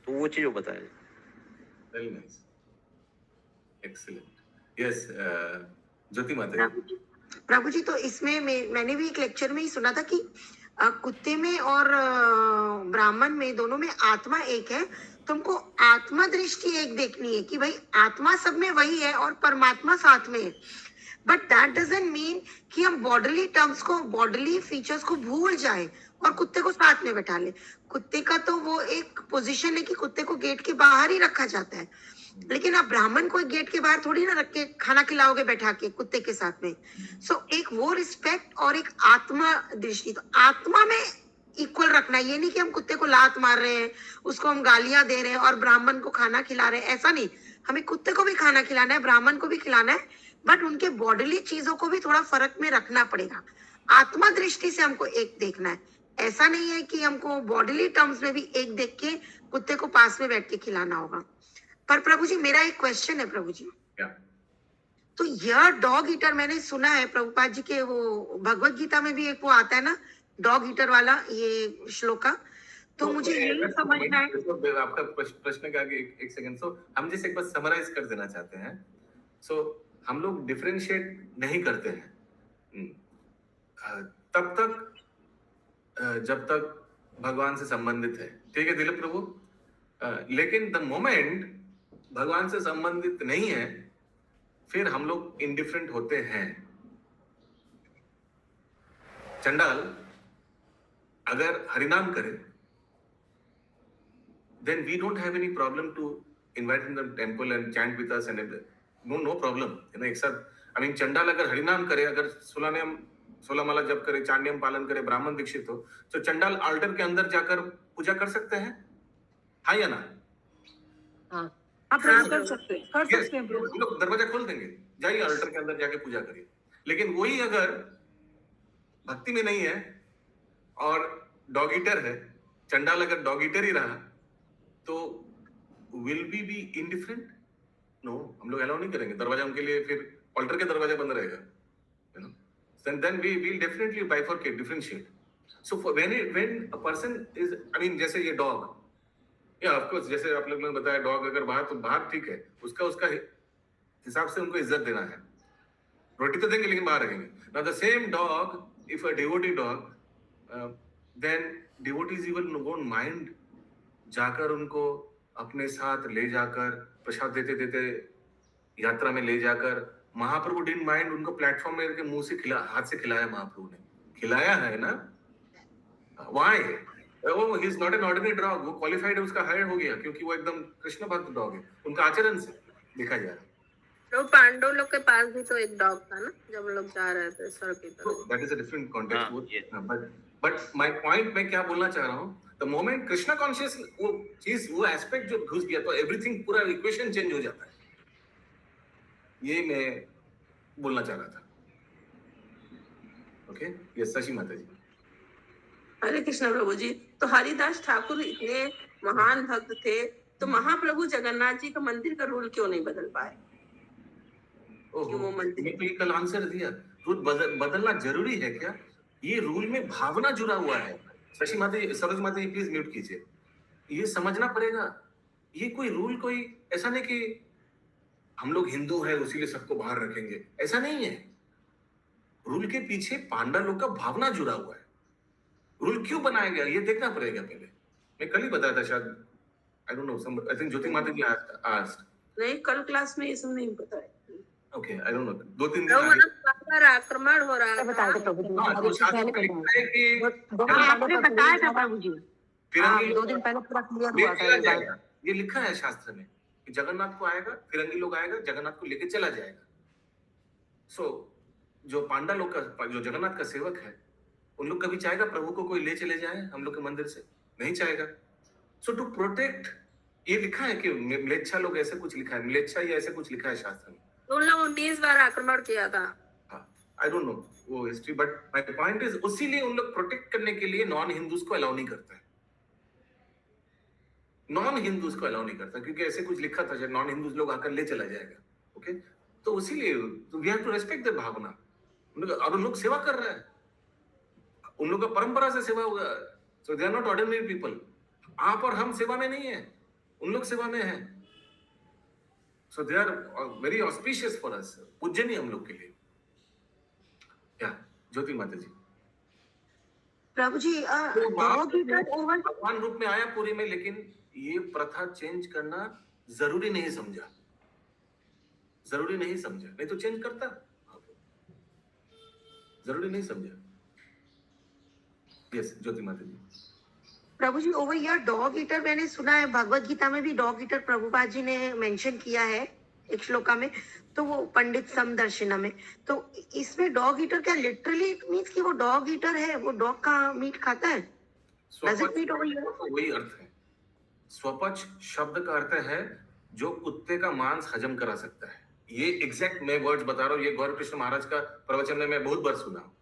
तो वो चीज वो बताया। Very nice, excellent. यस ज्योति माता। प्रभु जी, तो इसमें मैंने भी एक लेक्चर में ही सुना था कि कुत्ते में और ब्राह्मण में, दोनों में आत्मा एक है। तुमको आत्मा दृष्टि एक देखनी है कि भाई आत्मा सब में वही है और परमात्मा साथ में है। बट दैट डजंट मीन कि हम बॉडीली टर्म्स को, बॉडीली फीचर्स को भूल जाए और कुत्ते को साथ में बैठा ले। कुत्ते का तो वो एक पोजीशन है कि कुत्ते को गेट के बाहर ही रखा जाता है, लेकिन आप ब्राह्मण को गेट के बाहर थोड़ी ना रख के खाना खिलाओगे बैठा के कुत्ते के साथ में। सो एक वो रिस्पेक्ट और एक आत्मा दृष्टि, तो आत्मा में इक्वल रखना। ये नहीं कि हम कुत्ते को लात मार रहे हैं, उसको हम गालियां दे रहे हैं और ब्राह्मण को खाना खिला रहे हैं, ऐसा नहीं। हमें कुत्ते को भी खाना खिलाना है, ब्राह्मण को भी खिलाना है, बट उनके बॉडीली चीजों को भी थोड़ा फर्क में रखना पड़ेगा। आत्मा दृष्टि से हमको एक देखना है। ऐसा नहीं है कि हमको बॉडीली टर्म्स में भी एक देख के कुत्ते को पास में बैठ के खिलाना होगा। पर प्रभु जी, मेरा एक क्वेश्चन है प्रभु जी। तो यह डॉग ईटर मैंने सुना है प्रभुपाद जी के, वो भगवत गीता में भी एक वो आता है ना डॉग ईटर वाला ये श्लोका। तो मुझे यही समझना है। आपका प्रश्न का आगे एक सेकंड। सो हम जैसे एक बार समराइज कर देना चाहते हैं। सो हम लोग डिफरेंशिएट नहीं करते हैं तब तक जब तक भगवान से संबंधित है, ठीक है दिलीप प्रभु। लेकिन द मोमेंट भगवान से संबंधित नहीं है, फिर हम लोग इंडिफरेंट होते हैं। चंडाल अगर हरिनाम करे, then we don't have any problem to invite in the temple and chant with us and no problem, है ना। एक साथ I mean चंडाल अगर हरिनाम करे, अगर 16 माला जप करे, 4 नियम पालन करे, ब्राह्मण दीक्षित हो, तो चंडाल अल्टर के अंदर जाकर पूजा कर सकते हैं, हाँ या ना? आप कर सकते हैं हम लोग दरवाजा खोल देंगे, जाइए अल्टर के अंदर जाके पूजा करिए। लेकिन वही अगर भक्ति में नहीं है और डॉग ईटर है, चंडाल अगर डॉग ईटर ही रहा, तो will we be indifferent? No, हम लोग अलाउ नहीं करेंगे। दरवाजा उनके लिए फिर ऑल्टर के दरवाजा बंद रहेगा, you know. then we will definitely bifurcate, differentiate. So when a person is, I mean, जैसे ये dog, yeah, of course, जैसे आप लोग ने बताया डॉग अगर बाहर तो बाहर ठीक है, उसका उसका हिसाब से उनको इज्जत देना है। रोटी तो देंगे लेकिन बाहर रखेंगे। Now the same dog, if a devotee dog, then devotees even won't mind जाकर उनको अपने साथ ले जाकर प्रसाद देते देते यात्रा में ले जाकर, महाप्रभु डिडंट माइंड उनको प्लेटफॉर्म में के मुंह से हाथ से खिलाया, महाप्रभु ने खिलाया है ना। व्हाई? वो he is not an ordinary dog, वो क्वालिफाइड है, उसका हायर हो गया क्योंकि वो एकदम कृष्ण भक्त डॉग है, उनका आचरण से देखा जाए। तो पांडव लोग के पास भी तो एक डॉग था ना जब लोग जा रहे थे सर की तरफ। That is a different context. But my point मैं क्या बोलना चाह रहा हूँ, द मोमेंट कृष्णा कॉन्शियस वो चीज, वो एस्पेक्ट जो घुस गया तो एवरीथिंग, पूरा इक्वेशन चेंज हो जाता है। ये मैं बोलना चाह रहा था। ओके, यस शशि माता जी। हरे कृष्ण प्रभु जी। तो हरिदास ठाकुर इतने महान भक्त थे, तो महाप्रभु जगन्नाथ जी का मंदिर का रूल क्यों नहीं बदल पाए? क्यों वो मंदिर? मैं तो ये कल आंसर दिया, रूल बदलना जरूरी है क्या? ये रूल में भावना जुड़ा हुआ है। शशि माता जी, सरोज माता जी प्लीज म्यूट कीजिए। ये समझना पड़ेगा, ये कोई रूल कोई ऐसा नहीं कि हम लोग हिंदू है उसीलिए सबको बाहर रखेंगे, ऐसा नहीं है। रूल के पीछे पांडा लोग का भावना जुड़ा हुआ है। रूल क्यों बनाया गया ये देखना पड़ेगा पहले। मैं कल ही बताया था शायद, I don't know, I think Jyoti माता जी आस्क्ड। नहीं, कल क्लास में ये सब नहीं बताया। ओके, आई डोंट नो, 2-3 तो दिन आगे मतलब आक्रमण हो रहा है। बता दो प्रभु जी, हाँ, तो शास्त्र में लिखा है कि आपने बताया था प्रभु जी, फिरंगी 2 दिन पहले पूरा क्लियर ले हुआ चला था। जाएगा, ये लिखा है शास्त्र में कि जगन्नाथ को आएगा, फिरंगी लोग आएगा, जगन्नाथ को लेके चला जाएगा। सो जो पांडा लोग का, जो जगन्नाथ का सेवक है, उन लोग कभी चाहेगा प्रभु को कोई ले चले जाए हम लोग के मंदिर से? नहीं चाहेगा। सो टू प्रोटेक्ट, ये लिखा है कि म्लेच्छा लोग, ऐसे कुछ लिखा है, म्लेच्छा या ऐसे कुछ लिखा है शास्त्र में। उन लोग 19 बार आक्रमण किया था। आई डोंट नो वो history, but my point is उसीलिए उन लोग प्रोटेक्ट करने के लिए नॉन हिंदूज को अलाउ नहीं करता है। नॉन हिंदूज को अलाउ नहीं करता क्योंकि ऐसे कुछ लिखा था, जब नॉन हिंदूज लोग आकर ले चला जाएगा। ओके, तो उसीलिए we have to respect the भावना। और उन लोग सेवा कर रहे हैं, उन लोग का परंपरा से सेवा होगा। So they are not ordinary people. आप और हम सेवा में नहीं है, उन लोग सेवा में है। So they are very auspicious for us, पूजनीय हम लोग के लिए। क्या ज्योति माता जी? प्रभु जी, तो dog eater over भगवान रूप में आया पूरी में, लेकिन ये प्रथा चेंज करना जरूरी नहीं समझा, जरूरी नहीं समझा, नहीं तो चेंज करता, जरूरी नहीं समझा। यस ज्योति माता जी। प्रभु जी, ओवर हियर डॉग ईटर मैंने सुना है, भगवत गीता में भी डॉग ईटर प्रभुपाद जी ने मेंशन किया है एक श्लोका में, तो वो पंडित समदर्शिना में। तो इसमें डॉग ईटर क्या लिटरली इट मींस कि वो डॉग ईटर है, वो डॉग का मीट खाता है? Does it mean over here? वही अर्थ है। स्वपच शब्द का अर्थ है जो कुत्ते का मांस हजम करा सकता है। ये एग्जैक्ट मैं वर्ड्स बता रहा हूँ, ये गौर कृष्ण महाराज का प्रवचन में मैं बहुत बार सुना हूँ।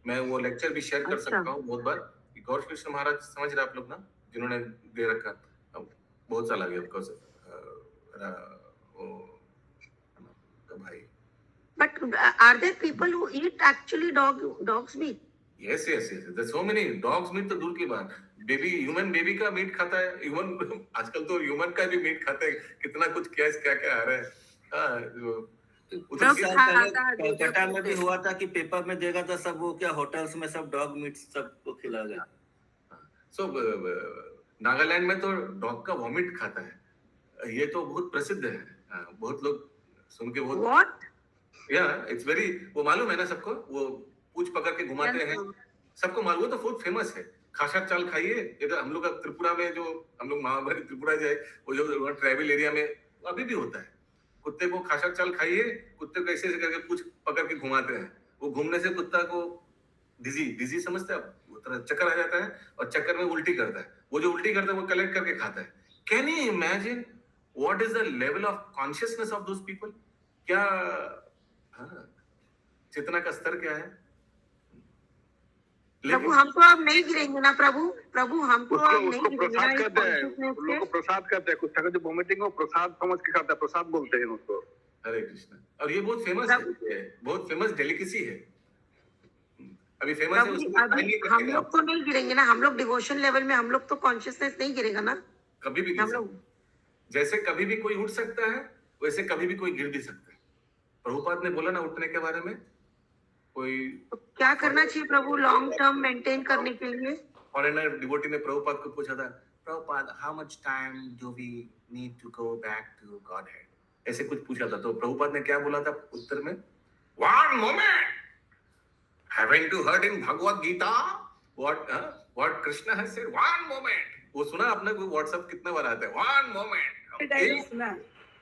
मैं वो लेक्चर भी शेयर कर अच्छा। सकता हूँ बहुत बार। गौर कृष्ण महाराज समझ रहे आप लोग ना, जिन्होंने दे रखा, अब बहुत साल आ गया ऑफकोर्स भाई। But are there people who eat actually dog's meat? Yes. There's so many dogs meat तो दूर की बात, बेबी ह्यूमन बेबी का मीट खाता है, इवन आजकल तो ह्यूमन का भी मीट खाता है। कितना कुछ क्या आ रहा है। कलकत्ता में भी हुआ था कि पेपर में देगा तो सब वो क्या होटल्स में सब डॉग मीट सबको खिला गया। सो नागालैंड में तो डॉग का वॉमिट खाता है, ये तो बहुत प्रसिद्ध है। बहुत लोग सुन के बहुत What? या इट्स वेरी, वो मालूम है ना सबको, वो पूंछ पकड़ के घुमाते हैं, सबको मालूम है, तो बहुत फेमस है। खासा चाल खाइए, इधर हम लोग का त्रिपुरा में, जो हम लोग महाबली त्रिपुरा जाए, वो जो ट्राइबल एरिया में अभी भी होता है। कुत्ते को खासा चाल खाइए, कुत्ते को ऐसे करके पूंछ पकड़ के घुमाते हैं, वो घूमने से कुत्ता को डिजी समझते हैं आप, चक्कर आ जाता है और चक्कर में उल्टी करता है। वो जो उल्टी करता है वो कलेक्ट करके खाता है। Can you imagine what is the level of consciousness of those people? क्या चेतना का स्तर क्या है? प्रभु हम तो अब नहीं गिरेंगे ना प्रभु, प्रभु हम तो अब नहीं उसको गिरेंगे ना प्रसाद इस कहते हैं, consciousness उन लोग से। को प्रसाद कहते हैं, कुछ जगह जो वोमिटिंग हो प्रसाद समझ के खाता है, प्रसाद बोलते हैं उसको। हरे कृष्ण। और ये बहुत फेमस है, बहुत फेमस डेलिकेसी है। अभी फेमस है, प्रभु जी उसको अभी नहीं हम करेगा। लोग तो नहीं गिरेंगे ना, हम लोग डिवोशन लेवल में हम लोग तो कॉन्शियसनेस नहीं गिरेगा ना कभी भी गिर हम सकता लोग। है। जैसे कभी भी कोई उठ सकता है, वैसे कभी भी कोई गिर भी सकता है। प्रभुपाद ने बोला ना उठने के बारे में, कोई तो क्या करना चाहिए प्रभु लॉन्ग टर्म मेंटेन करने के लिए? फॉरेनर डिवोटी ने प्रभुपाद को पूछा था, Prabhupada how much time do we need to go back to Godhead, ऐसे कुछ पूछा था। तो प्रभुपाद ने क्या बोला था उत्तर में, one moment, having to heard in Bhagavad Gita what Krishna has said, one moment. वो सुना आपने, कोई व्हाट्सएप कितने बार आता है, वन मोमेंट।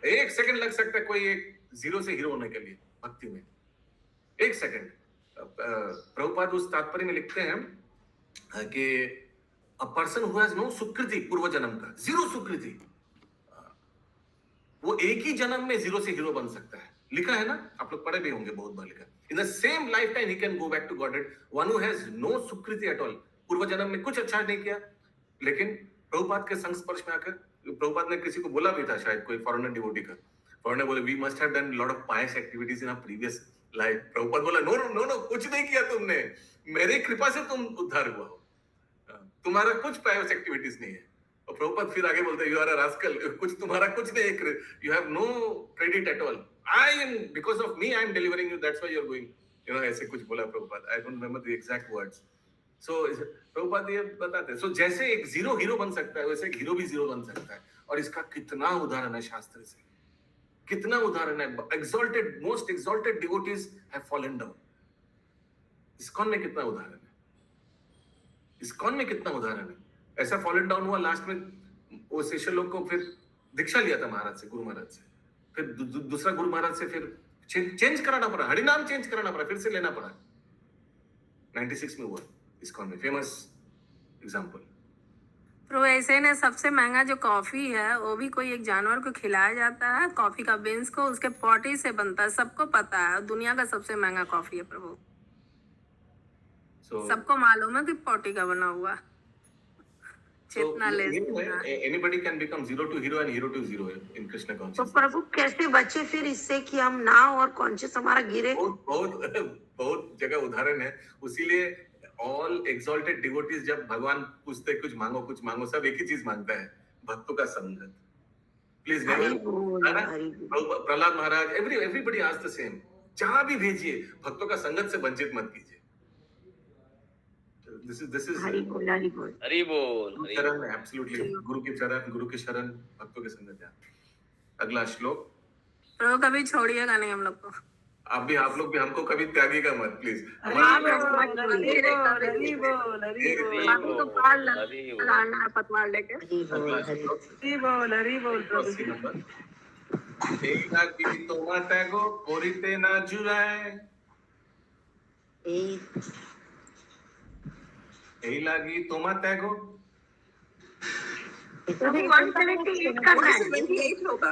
एक सेकंड लग सकता है कोई एक जीरो से हीरो होने के लिए भक्ति में, एक सेकंड। प्रभुपाद उस तात्पर्य में लिखते हैं कि a person who has no सुकृति, पूर्व जन्म का जीरो सुकृति, वो एक ही जन्म में जीरो से हीरो बन सकता है। लिखा है ना, आप लोग पढ़े भी होंगे, बहुत बार लिखा। In the same life time he can go back to Godhead, one who has no sukriti at all. पूर्व जन्म में कुछ अच्छा नहीं किया, लेकिन प्रभुपाद के संस्पर्श में आकर, प्रभुपाद ने किसी को बोला भी था, शायद कोई फॉरेनर डिवोटी का, फॉरेनर बोले we must have done lot of pious activities in our previous life. Prabhupada बोला नो नो नो नो, कुछ नहीं किया तुमने, मेरी कृपा से तुम उद्धार हुआ हो, तुम्हारा कुछ पायस एक्टिविटीज नहीं है। और प्रभुपाद फिर आगे बोलते, यू आर अ रास्कल, कुछ तुम्हारा कुछ नहीं है, you have no credit at all, I am because of me I am delivering you, that's why you are going, you know, ऐसे कुछ बोला Prabhupada. I don't remember the exact words. So Prabhupada ये बताते हैं, सो जैसे एक जीरो हीरो बन सकता है, वैसे एक हीरो भी जीरो बन सकता है। और इसका कितना उदाहरण है शास्त्र से, कितना उदाहरण है। Exalted, most exalted devotees have fallen down. ISKCON में कितना उदाहरण है, इस्कॉन में कितना उदाहरण है। ऐसा फॉलन डाउन हुआ, लास्ट में वो शिष्य लोग को फिर दीक्षा लिया था महाराज से, गुरु महाराज से, फिर दूसरा गुरु महाराज से फिर चेंज कराना पड़ा, हरिनाम चेंज कराना पड़ा, फिर से लेना पड़ा। 96 में हुआ इस्कॉन में, फेमस एग्जांपल। तो ऐसे ना सबसे महंगा जो कॉफी है वो भी कोई एक जानवर को खिलाया जाता है, कॉफी का बीन्स को उसके पॉटी से बनता है, सबको पता है। दुनिया का सबसे महंगा कॉफी है प्रभु, सबको मालूम है कि पॉटी का बना हुआ। जितना ले anybody can become zero to hero and hero to zero in Krishna तो consciousness। प्रभु कैसे बचे फिर इससे कि हम ना और कॉन्शियस हमारा गिरे? बहुत जगह उदाहरण है। उसीलिए ऑल एक्सॉल्टेड डिवोटीज जब भगवान पूछते कुछ मांगो, सब एक ही चीज मांगता है, भक्तों का संगत। Please never, Prahlad Maharaj, everybody asks the same, जहां भी भेजिए भक्तों का संगत से वंचित मत कीजिए। This is हरि बोल, हरि बोल, हरि बोल, चरण, एब्सोल्युटली गुरु के चरण, गुरु के शरण, भक्तों के संगत है। अगला श्लोक। प्रभु कभी छोड़िएगा नहीं हम लोग को। आप लोग भी हमको कभी त्यागेगा मत प्लीज। पतवार लेके তোমার ত্যাগ করিতে না জুড়ায়, এই লাগি তোমার ত্যাগ। 178 करना है। 178 होगा।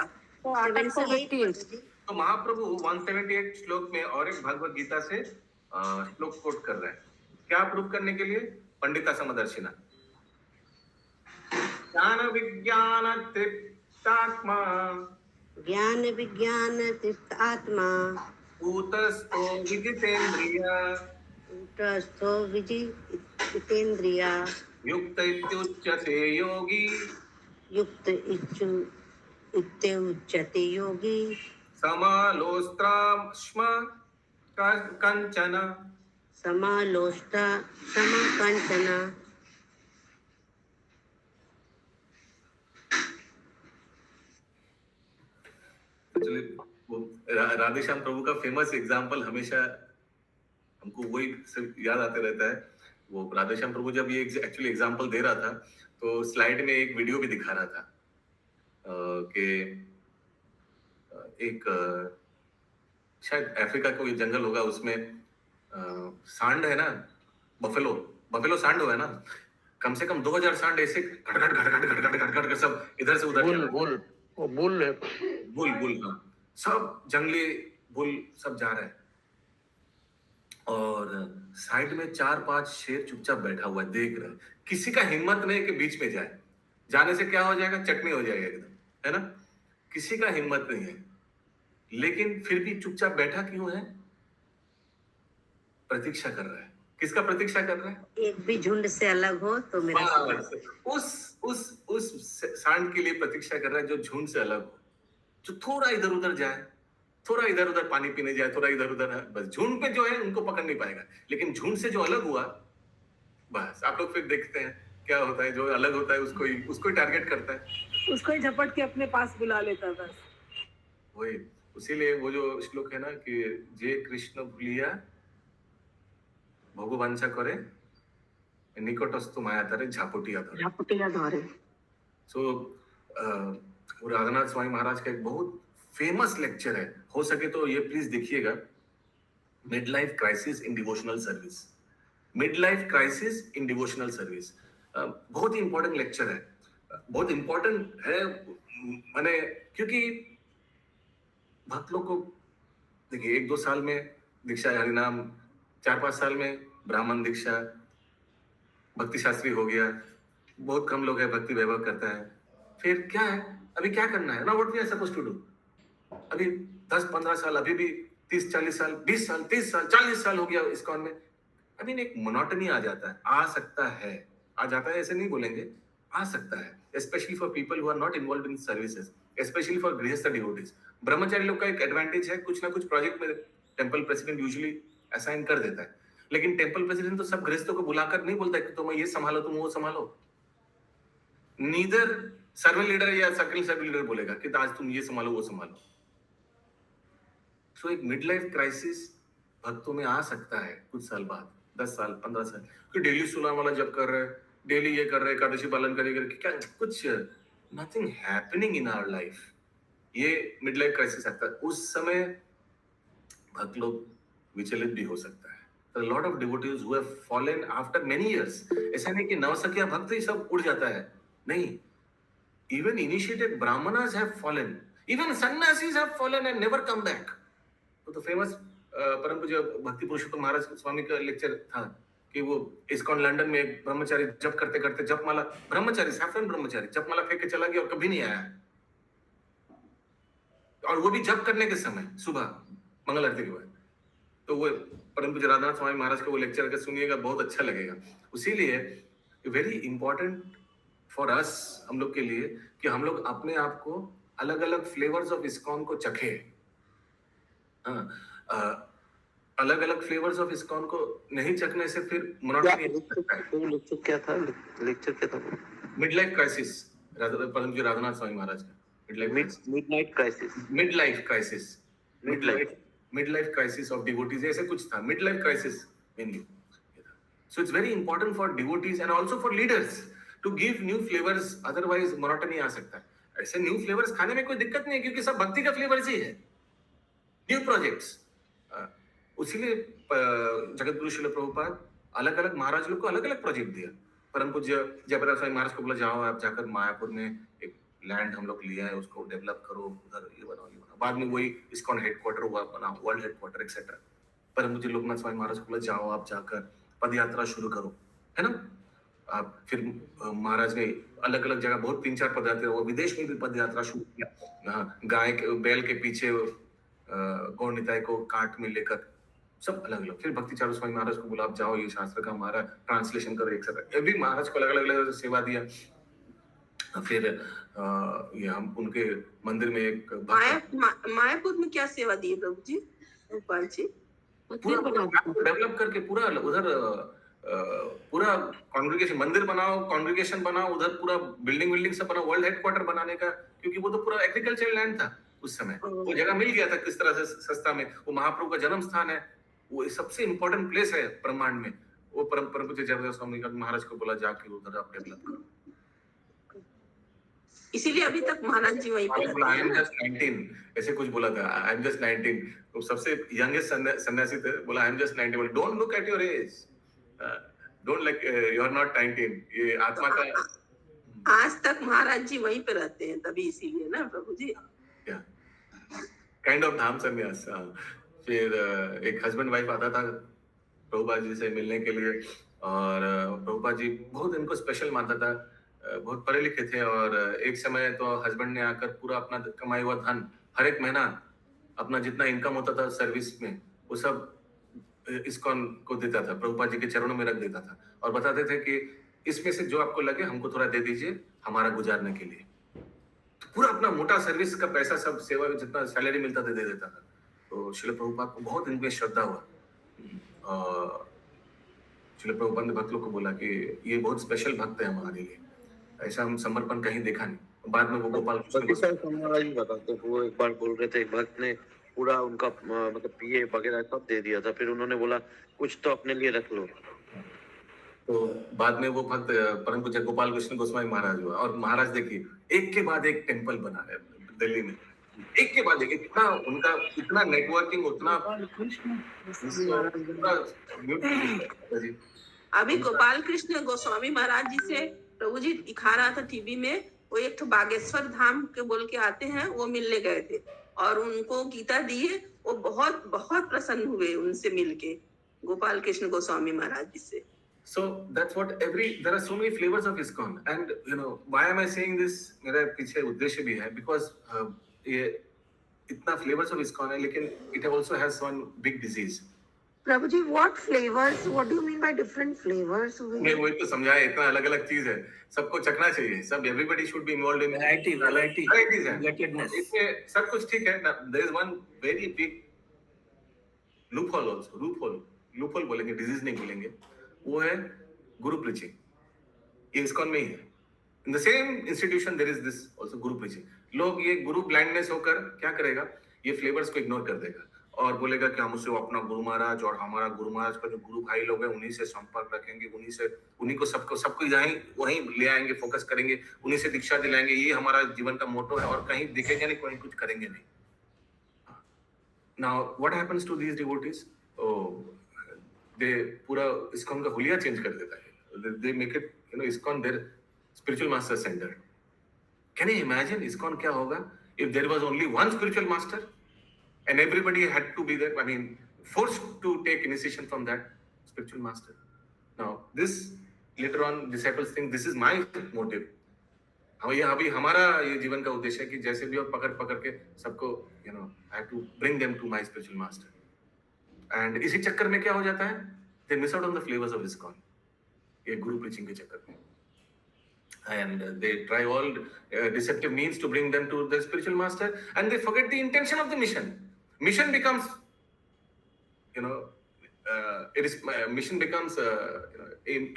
तो महाप्रभु 178 श्लोक में और एक भगवत गीता से श्लोक कोट कर रहे हैं, क्या प्रूव करने के लिए? पंडिता समदर्शिना, ज्ञान विज्ञान तृप्तात्मा, ज्ञान विज्ञान तृप्तात्मा, कूटस्थो विजितेन्द्रिया, कूटस्थो विजितेन्द्रिया, युक्त इत्युच्यते योगी, युक्त इत्युच्यते योगी, समालोस्त्राश्म कंचन, समालोष्टा समकंचन। राधेश्याम प्रभु का फेमस एग्जाम्पल हमेशा हमको वही सिर्फ याद आते रहता है। वो राधेश्याम प्रभु जब ये एक्चुअली एग्जाम्पल दे रहा था, तो स्लाइड में एक वीडियो भी दिखा रहा था कि एक शायद अफ्रीका का कोई जंगल होगा, उसमें सांड है ना, बफेलो सांड है ना, कम से कम 2000 सांड ऐसे घट सब इधर से उधर, बुल हाँ, सब जंगली बुल सब जा रहे हैं। और साइड में 4-5 शेर चुपचाप बैठा हुआ है, देख रहा है। किसी का हिम्मत नहीं कि बीच में जाए। जाने से क्या हो जाएगा? चटनी हो जाएगा एकदम, है ना? किसी का हिम्मत नहीं है, लेकिन फिर भी चुपचाप बैठा क्यों है? प्रतीक्षा कर रहा है। किसका प्रतीक्षा कर रहा है? एक भी झुंड से अलग हो तो मेरा बस, उस सांड के लिए प्रतीक्षा कर रहा है जो झुंड से अलग हो, जो थोड़ा इधर उधर जाए, थोड़ा इधर उधर पानी पीने जाए, थोड़ा इधर उधर है, बस झुंड पे जो है उनको पकड़ नहीं पाएगा, लेकिन झुंड से जो अलग हुआ, बस आप लोग फिर देखते हैं क्या होता है। जो अलग होता है उसको ही टारगेट करता है, उसको ही झपट के अपने पास बुला लेता था। वही। उसीलिए वो जो श्लोक है ना कि जे कृष्ण भूलिया भगवांचा करे निकटस्थ माया तारे झापटिया धरे। झापटिया धरे। सो राधानाथ स्वामी महाराज का एक बहुत फेमस लेक्चर है, हो सके तो ये प्लीज देखिएगा, mid life crisis in devotional service. Mid life crisis in devotional service बहुत ही इंपॉर्टेंट लेक्चर है, बहुत इंपॉर्टेंट है। मैंने क्योंकि भक्त लोग को देखिए 1-2 साल में दीक्षा हरिनाम, 4-5 साल में ब्राह्मण दीक्षा, भक्ति शास्त्री हो गया, बहुत कम लोग है भक्ति वैभव करता है। फिर क्या है, अभी क्या करना है ना, what we are suppose to do. अभी 10-15 साल, अभी भी 30-40 साल, 20 साल, 30 साल, 40 साल हो गया इस्कॉन में, अभी एक मोनोटनी आ जाता है, आ सकता है, आ जाता है ऐसे नहीं बोलेंगे, आ सकता है। Specially for people who are not involve in services, specially for grihastha devotees. ब्रह्मचारी लोग का एक एडवांटेज है, कुछ ना कुछ प्रोजेक्ट में टेंपल प्रेसिडेंट यूजुअली असाइन कर देता है, लेकिन टेंपल प्रेसिडेंट तो सब गृहस्थों को बुलाकर नहीं बोलता कि तुम ये संभालो, तुम वो संभालो। नीदर सर्वे लीडर या सर्कल लीडर बोलेगा कि आज तुम ये संभालो वो संभालो। सो एक मिड लाइफ क्राइसिस भक्तों में आ सकता है कुछ साल बाद, 10 साल 15 साल, कि डेली 16 वाला जप कर रहे हैं, डेली ये कर रहे हैं, एकादशी पालन करेंगे, क्या कुछ nothing happening in our life, ये मिड लाइफ क्राइसिस आता है। उस समय भक्त लोग विचलित भी हो सकता है। A lot of devotees who have fallen after many years, ऐसा नहीं कि नवसखिया भक्त ही सब उड़ जाता है, नहीं। Even initiated brahmanas have fallen, even sannyasis have fallen and never come back। तो फेमस परम पूज्य भक्ति पुरुषोत्तम महाराज स्वामी का लेक्चर था कि वो इस्कॉन लंदन में एक ब्रह्मचारी जप करते करते जपमाला, ब्रह्मचारी सैफरन ब्रह्मचारी जपमाला फेंक के चला गया और कभी नहीं आया, और वो भी जप करने के समय सुबह मंगल आरती के बाद। तो वो परम पूज्य राधानाथ स्वामी महाराज का वो लेक्चर अगर सुनिएगा बहुत अच्छा लगेगा। उसीलिए वेरी इंपॉर्टेंट फॉर अस, हम लोग के लिए, कि हम लोग अपने आप को अलग अलग फ्लेवर्स ऑफ इस्कॉन को चखे। अलग अलग फ्लेवर्स ऑफ इस्कॉन को नहीं चखने से फिर मोनोटनी हो सकता है। लेक्चर क्या था? मिड लाइफ क्राइसिस, परम पूज्य राधानाथ स्वामी महाराज का mid night crisis, mid life crisis of devotees, ऐसे कुछ था, mid life crisis mainly. So it's very important for devotees and also for leaders to give new flavours, otherwise monotony आ सकता है। ऐसे न्यू फ्लेवर्स खाने में कोई दिक्कत नहीं है, क्योंकि सब भक्ति का फ्लेवर्स ही है, न्यू प्रोजेक्ट्स। उसीलिए जगतगुरु श्रील प्रभुपाद अलग अलग महाराज लोग को अलग अलग प्रोजेक्ट दिया। परम पूज्य जयप्रकाश स्वामी महाराज को बोला, जाओ आप जाकर मायापुर में एक लैंड हम लोग लिया है, उसको डेवलप करो, उधर ये बनाओ ये बनाओ। बाद में वही इस्कॉन हेडक्वार्टर हुआ, बना वर्ल्ड हेडक्वार्टर एक्सेट्रा। परम पूज्य लोकनाथ स्वामी महाराज को बोला, जाओ आप जाकर पद यात्रा शुरू करो, है ना। आप फिर महाराज ने अलग अलग जगह बहुत 3-4 पद यात्रा, वो विदेश में भी पद यात्रा शुरू किया, गाय के बैल के पीछे गौड़ निताय को काट में लेकर, सब अलग अलग। फिर भक्ति चारू स्वामी महाराज को बोला, आप जाओ ये शास्त्र का हमारा ट्रांसलेशन करो एक्सेट्रा। भी महाराज को अलग अलग सेवा दिया। फिर ये हम उनके मंदिर में एक मायापुर में क्या सेवा दी है प्रभु जी, गोपाल जी? पूरा डेवलप करके पूरा उधर पूरा कॉन्ग्रीगेशन मंदिर बनाओ, कॉन्ग्रीगेशन बनाओ, उधर पूरा बिल्डिंग सब बनाओ, वर्ल्ड हेडक्वार्टर बनाने का, क्योंकि वो तो पूरा एग्रीकल्चर लैंड था उस समय, वो जगह मिल गया था किस तरह से सस्ता में। वो महाप्रभु का जन्म स्थान है, वो सबसे इंपॉर्टेंट प्लेस है ब्रह्मांड में। वो परम पूज्य जयप्रकाश स्वामी महाराज को बोला, जाके उधर आप डेवलप करो। इसीलिए अभी तक महाराज जी वहीं पे आई एम जस्ट 19 ऐसे कुछ बोला था, आई एम जस्ट 19। तो सबसे यंगेस्ट सन्यासी थे, बोला आई एम जस्ट 19। बोला don't look at your age, don't like you are not 19। ये आत्मा का आज तक महाराज जी वहीं पे रहते हैं, तभी इसीलिए ना प्रभु जी। काइंड ऑफ धाम संन्यास। फिर एक हस्बैंड वाइफ आता था प्रभुपाद जी से मिलने के लिए। और प्रभुपाद जी बहुत इनको स्पेशल मानता था। बहुत पढ़े लिखे थे और एक समय तो हस्बैंड ने आकर पूरा अपना कमाया हुआ धन हर एक महीना अपना जितना इनकम होता था सर्विस में वो सब इस्कॉन को देता था, प्रभुपाद जी के चरणों में रख देता था और बताते थे कि इसमें से जो आपको लगे हमको थोड़ा दे दीजिए हमारा गुजारने के लिए। तो पूरा अपना मोटा सर्विस का पैसा सब सेवा में जितना सैलरी मिलता था दे देता था। तो श्रील प्रभुपाद को बहुत इनमें श्रद्धा हुआ और श्रील प्रभुपाद ने भक्त लोग को बोला कि ये बहुत स्पेशल भक्त है हमारे लिए, ऐसा हम समर्पण कहीं देखा नहीं। बाद में वो गोपाल कृष्ण महाराज बताते हैं, वो एक बार बोल रहे थे एक भक्त ने पूरा उनका मतलब पिए वगैरह सब दे दिया था, फिर उन्होंने बोला कुछ तो अपने लिए रख लो। तो बाद में वो भक्त परम पूज्य गोपाल कृष्ण गोस्वामी महाराज हुआ। और महाराज देखिए एक के बाद एक टेम्पल बना है दिल्ली में, एक के बाद एक, इतना उनका इतना नेटवर्किंग उतना। अभी गोपाल कृष्ण गोस्वामी महाराज जी से प्रभु जी दिखा रहा था टीवी में, वो एक तो बागेश्वर धाम के बोल के आते हैं, वो मिलने गए थे और उनको गीता दिए, वो बहुत बहुत प्रसन्न हुए उनसे मिलके गोपाल कृष्ण गोस्वामी महाराज जी से। So that's what there are so many flavors of ISKCON and you know why am I saying this, मेरा पीछे उद्देश्य भी है because ये इतना flavors of ISKCON है लेकिन it also has one big disease. Prabhu ji what flavors, what do you mean by different flavors? मैं वही तो समझाया, इतना अलग अलग चीज है, सबको चखना चाहिए, सब everybody should be involved in varieties है, इसमें सब कुछ ठीक है। There is one very big loophole also, loophole बोलेंगे, disease नहीं बोलेंगे, वो है गुरु प्रीचिंग। ये ISKCON में ही है। In the same institution there is this also guru preaching. लोग ये गुरु ब्लाइंडनेस होकर क्या करेगा, ये फ्लेवर्स को इग्नोर कर देगा और बोलेगा कि हम उससे अपना गुरु महाराज और हमारा गुरु महाराज का जो गुरु भाई लोग हैं उन्हीं से संपर्क रखेंगे, उन्हीं को सबको जाएं वहीं ले आएंगे, फोकस करेंगे, उन्हीं से दीक्षा दिलाएंगे, ये हमारा जीवन का मोटो है और कहीं दिखेंगे नहीं, कहीं कुछ करेंगे नहीं। Now what happens to these devotees, they पूरा ISKCON का हुलिया चेंज कर देता है। They make it you know ISKCON their spiritual master centre. Can you imagine ISKCON क्या होगा if there was only one spiritual master and everybody had to be there, I mean forced to take initiation from that spiritual master. Now this later on disciples think this is my motive, अभी हमारा ये जीवन का उद्देश्य है कि जैसे भी और पकड़ के सबको you know I have to bring them to my spiritual master. And इसी चक्कर में क्या हो जाता है, they miss out on the flavours of ISKCON, ये गुरु प्रीचिंग के चक्कर में, and they try all deceptive means to bring them to the spiritual master and they forget the intention of the mission. Mission becomes you know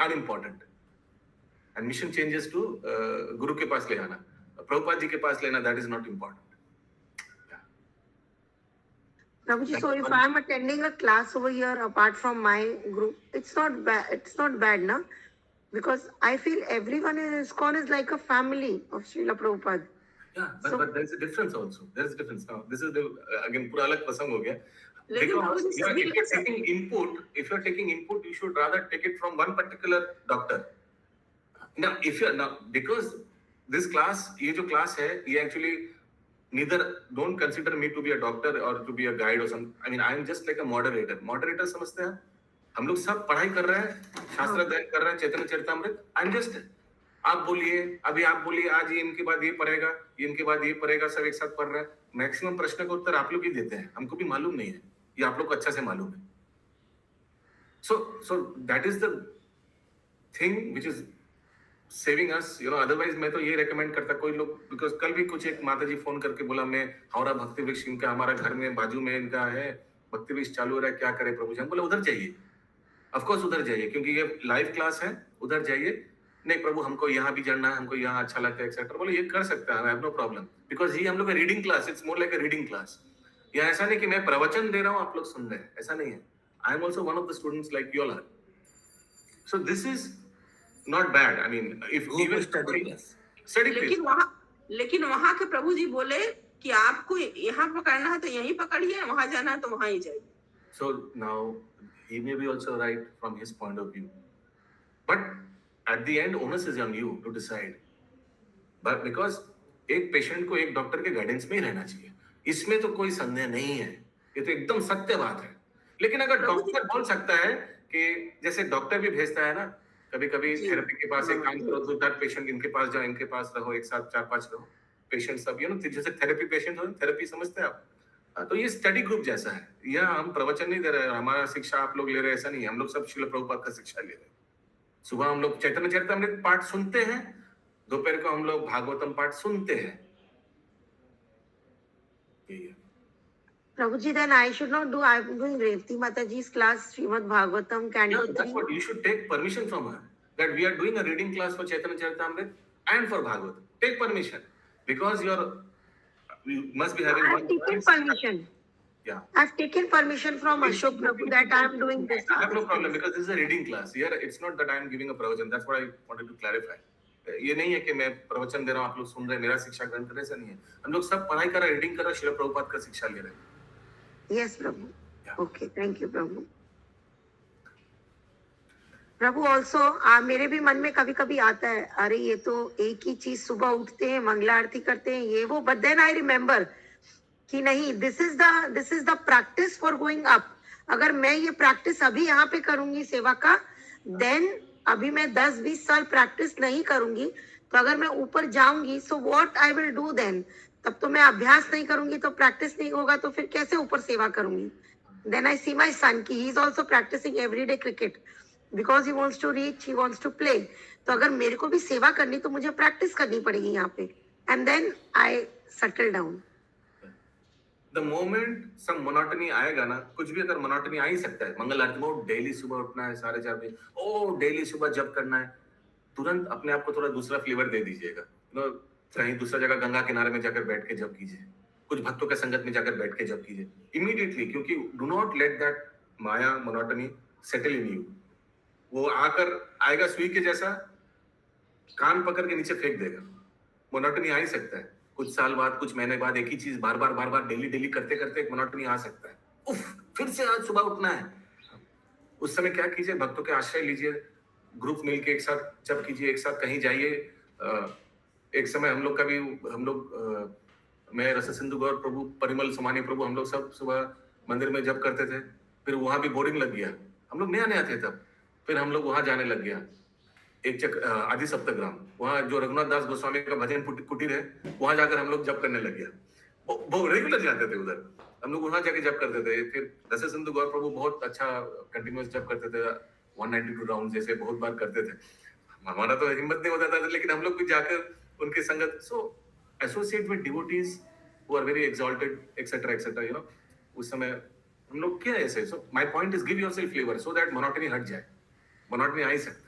unimportant and mission changes to गुरु के पास ले आना, प्रभुपाद जी के पास लेना, that is not important. Prabhuji, so if I'm attending a class over here apart from my group, it's not bad, na? Because I feel everyone in ISKCON is like a family of Srila Prabhupada. Yeah, but there is a difference also. There is a difference now. This is the again पूरा अलग प्रसंग हो गया। Because if you're taking input, you should rather take it from one particular doctor. Now, because this class, ये जो class है, ये actually neither don't consider me to be a doctor or to be a guide or something. I mean, I am just like a moderator. Moderator समझते हैं? हम लोग सब पढ़ाई कर रहे हैं, शास्त्र अध्ययन कर रहे हैं, चैतन्य चरितामृत। I am just, आप बोलिए, अभी आप बोलिए, आज ये इनके बाद ये पढ़ेगा, इनके बाद ये पढ़ेगा, सब एक साथ पढ़ रहे हैं। मैक्सिमम प्रश्न का उत्तर आप लोग ही देते हैं, हमको भी मालूम नहीं है, ये आप लोग को अच्छा से मालूम है। So that is the thing which is saving us, you know. Otherwise मैं तो ये रेकमेंड करता कोई लोग, बिकॉज कल भी कुछ एक माता जी फोन करके बोला मैं हावड़ा भक्ति वृक्ष इनका हमारा घर में बाजू में इनका है, भक्ति वृक्ष चालू हो रहा है, क्या करे प्रभु जी। हम बोले उधर जाइए, ऑफ कोर्स उधर जाइए, क्योंकि ये लाइव क्लास है, उधर जाइए। नहीं प्रभु हमको यहाँ भी जानना है, हमको यहाँ अच्छा लगता है एक्सेट्रा, बोले ये कर सकता है, I have no problem, because ये हम लोग का reading class, it's more like a reading class. या ऐसा नहीं कि मैं प्रवचन दे रहा हूँ आप लोग सुन रहे हैं, ऐसा नहीं है। I am also one of the students like you all are. So this is not bad. I mean, if even study class. लेकिन वहाँ के प्रभु जी बोले कि आपको यहाँ पकड़ना है तो यहीं पकड़िए, वहाँ जाना है तो वहाँ ही जाइए। So now he may be also right from his point of view, but at the end onus is on you to decide. But because एक पेशेंट को एक डॉक्टर के गाइडेंस में ही रहना चाहिए, इसमें तो कोई संदेह नहीं है, ये तो एकदम सत्य बात है। लेकिन अगर डॉक्टर बोल सकता है कि जैसे डॉक्टर भी भेजता है ना कभी कभी थेरेपी के पास, एक काम करो 2-4 पेशेंट इनके पास जाओ, इनके पास रहो, एक साथ 4-5 रहो पेशेंट सब, जैसे थेरेपी पेशेंट हो, थेरेपी समझते हैं आप? तो ये स्टडी ग्रुप जैसा है। यह हम प्रवचन नहीं दे रहे हैं, हमारा शिक्षा आप लोग ले रहे हैं ऐसा नहीं है। हम लोग सब श्रील प्रभुपाद का शिक्षा ले रहे हैं। सुबह हम लोग चैतन्य चरितामृत पाठ सुनते हैं, दोपहर को हम लोग भागवतम पाठ सुनते हैं। यही है। Prabhuji, then I should not do. I'm doing Revati Mataji's class, Srimad Bhagavatam, Yeah, Canto that's 3. what you should take permission from her. That we are doing a reading class for Chaitanya Charitamrita and for Bhagavatam. Take permission because you must be having. I've taken permission. Yeah. I've taken permission from Ashok Prabhu that I'm doing this. I have no problem because this is a reading class. Here, it's not that I am giving a pravachan. That's what I wanted to clarify. ये नहीं है कि मैं प्रवचन दे रहा हूँ, आप लोग सुन रहे हैं, मेरा शिक्षा ग्रहण कर रहे, ऐसा नहीं है। हम लोग सब पढ़ाई कर रहे हैं, रीडिंग कर रहे हैं, श्रील प्रभुपाद का शिक्षा ले रहे हैं। Yes, Prabhu. Yeah. Okay, thank you, Prabhu. Prabhu also मेरे भी मन में कभी कभी आता है, अरे ये तो एक ही चीज, सुबह उठते हैं, मंगला आरती करते हैं, ये वो, बट देन आई रिमेम्बर कि नहीं, this is the practice for going up. अगर मैं ये प्रैक्टिस अभी यहाँ पे करूंगी सेवा का, देन अभी मैं 10-20 साल प्रैक्टिस नहीं करूंगी, तो अगर मैं ऊपर जाऊंगी, so what I will do then? तब तो मैं अभ्यास नहीं करूंगी, तो प्रैक्टिस नहीं होगा, तो फिर कैसे ऊपर सेवा करूंगी? Then I C my son की he is also practising everyday cricket because he wants to reach, he wants to play. तो अगर मेरे को भी सेवा करनी, तो मुझे प्रैक्टिस करनी पड़ेगी यहाँ पे, and then I settle down. The moment some monotony आएगा ना, कुछ भी अगर monotony आ ही सकता है, मंगल आरती में डेली सुबह उठना है 4:30 बजे, डेली सुबह जप करना है, तुरंत अपने आप को थोड़ा दूसरा फ्लेवर दे दीजिएगा। कहीं दूसरा जगह गंगा किनारे में जाकर बैठ के जप कीजिए, कुछ भक्तों के संगत में जाकर बैठ के जप कीजिए इमीडिएटली, क्योंकि do not let that Maya monotony settle in you. वो आकर आएगा सुई के जैसा, कान पकड़ के नीचे फेंक देगा। मोनोटनी आ ही सकता है, कुछ साल बाद, कुछ महीने बाद एक ही चीज बार बार डेली करते करते एक मोनोटनी आ सकता है। उफ, फिर से आज सुबह उठना है। उस समय क्या कीजिए, भक्तों के आश्रय लीजिए, ग्रुप मिलके एक साथ जप कीजिए, एक साथ कहीं जाइए। एक समय हम लोग मैं रस सिंधु गौर प्रभु, परिमल समानी प्रभु, हम लोग सब सुबह मंदिर में जप करते थे। फिर वहां भी बोरिंग लग गया, हम लोग नया थे तब। फिर हम लोग वहां जाने लग गया, एक आदि सप्तग्राम, वहां जो रघुनाथ दास गोस्वामी का भजन कुटीर है, वहां जाकर हम लोग जप करने लग गया। वो रेगुलर जाते थे उधर, हम लोग वहां जाके जप करते थे। फिर रस सिंधु गौर प्रभु बहुत अच्छा कंटिन्यूअस जप करते थे, 192 राउंड जैसे बहुत बार करते थे। हमारा तो हिम्मत नहीं होता था, लेकिन हम लोग भी जाकर उनके संगत, so associate with devotees who are very exalted etcetera etcetera, उस समय हम लोग क्या ऐसे। So my point is give yourself flavour so that monotony हट जाए। मोनोटनी आ ही सकता है।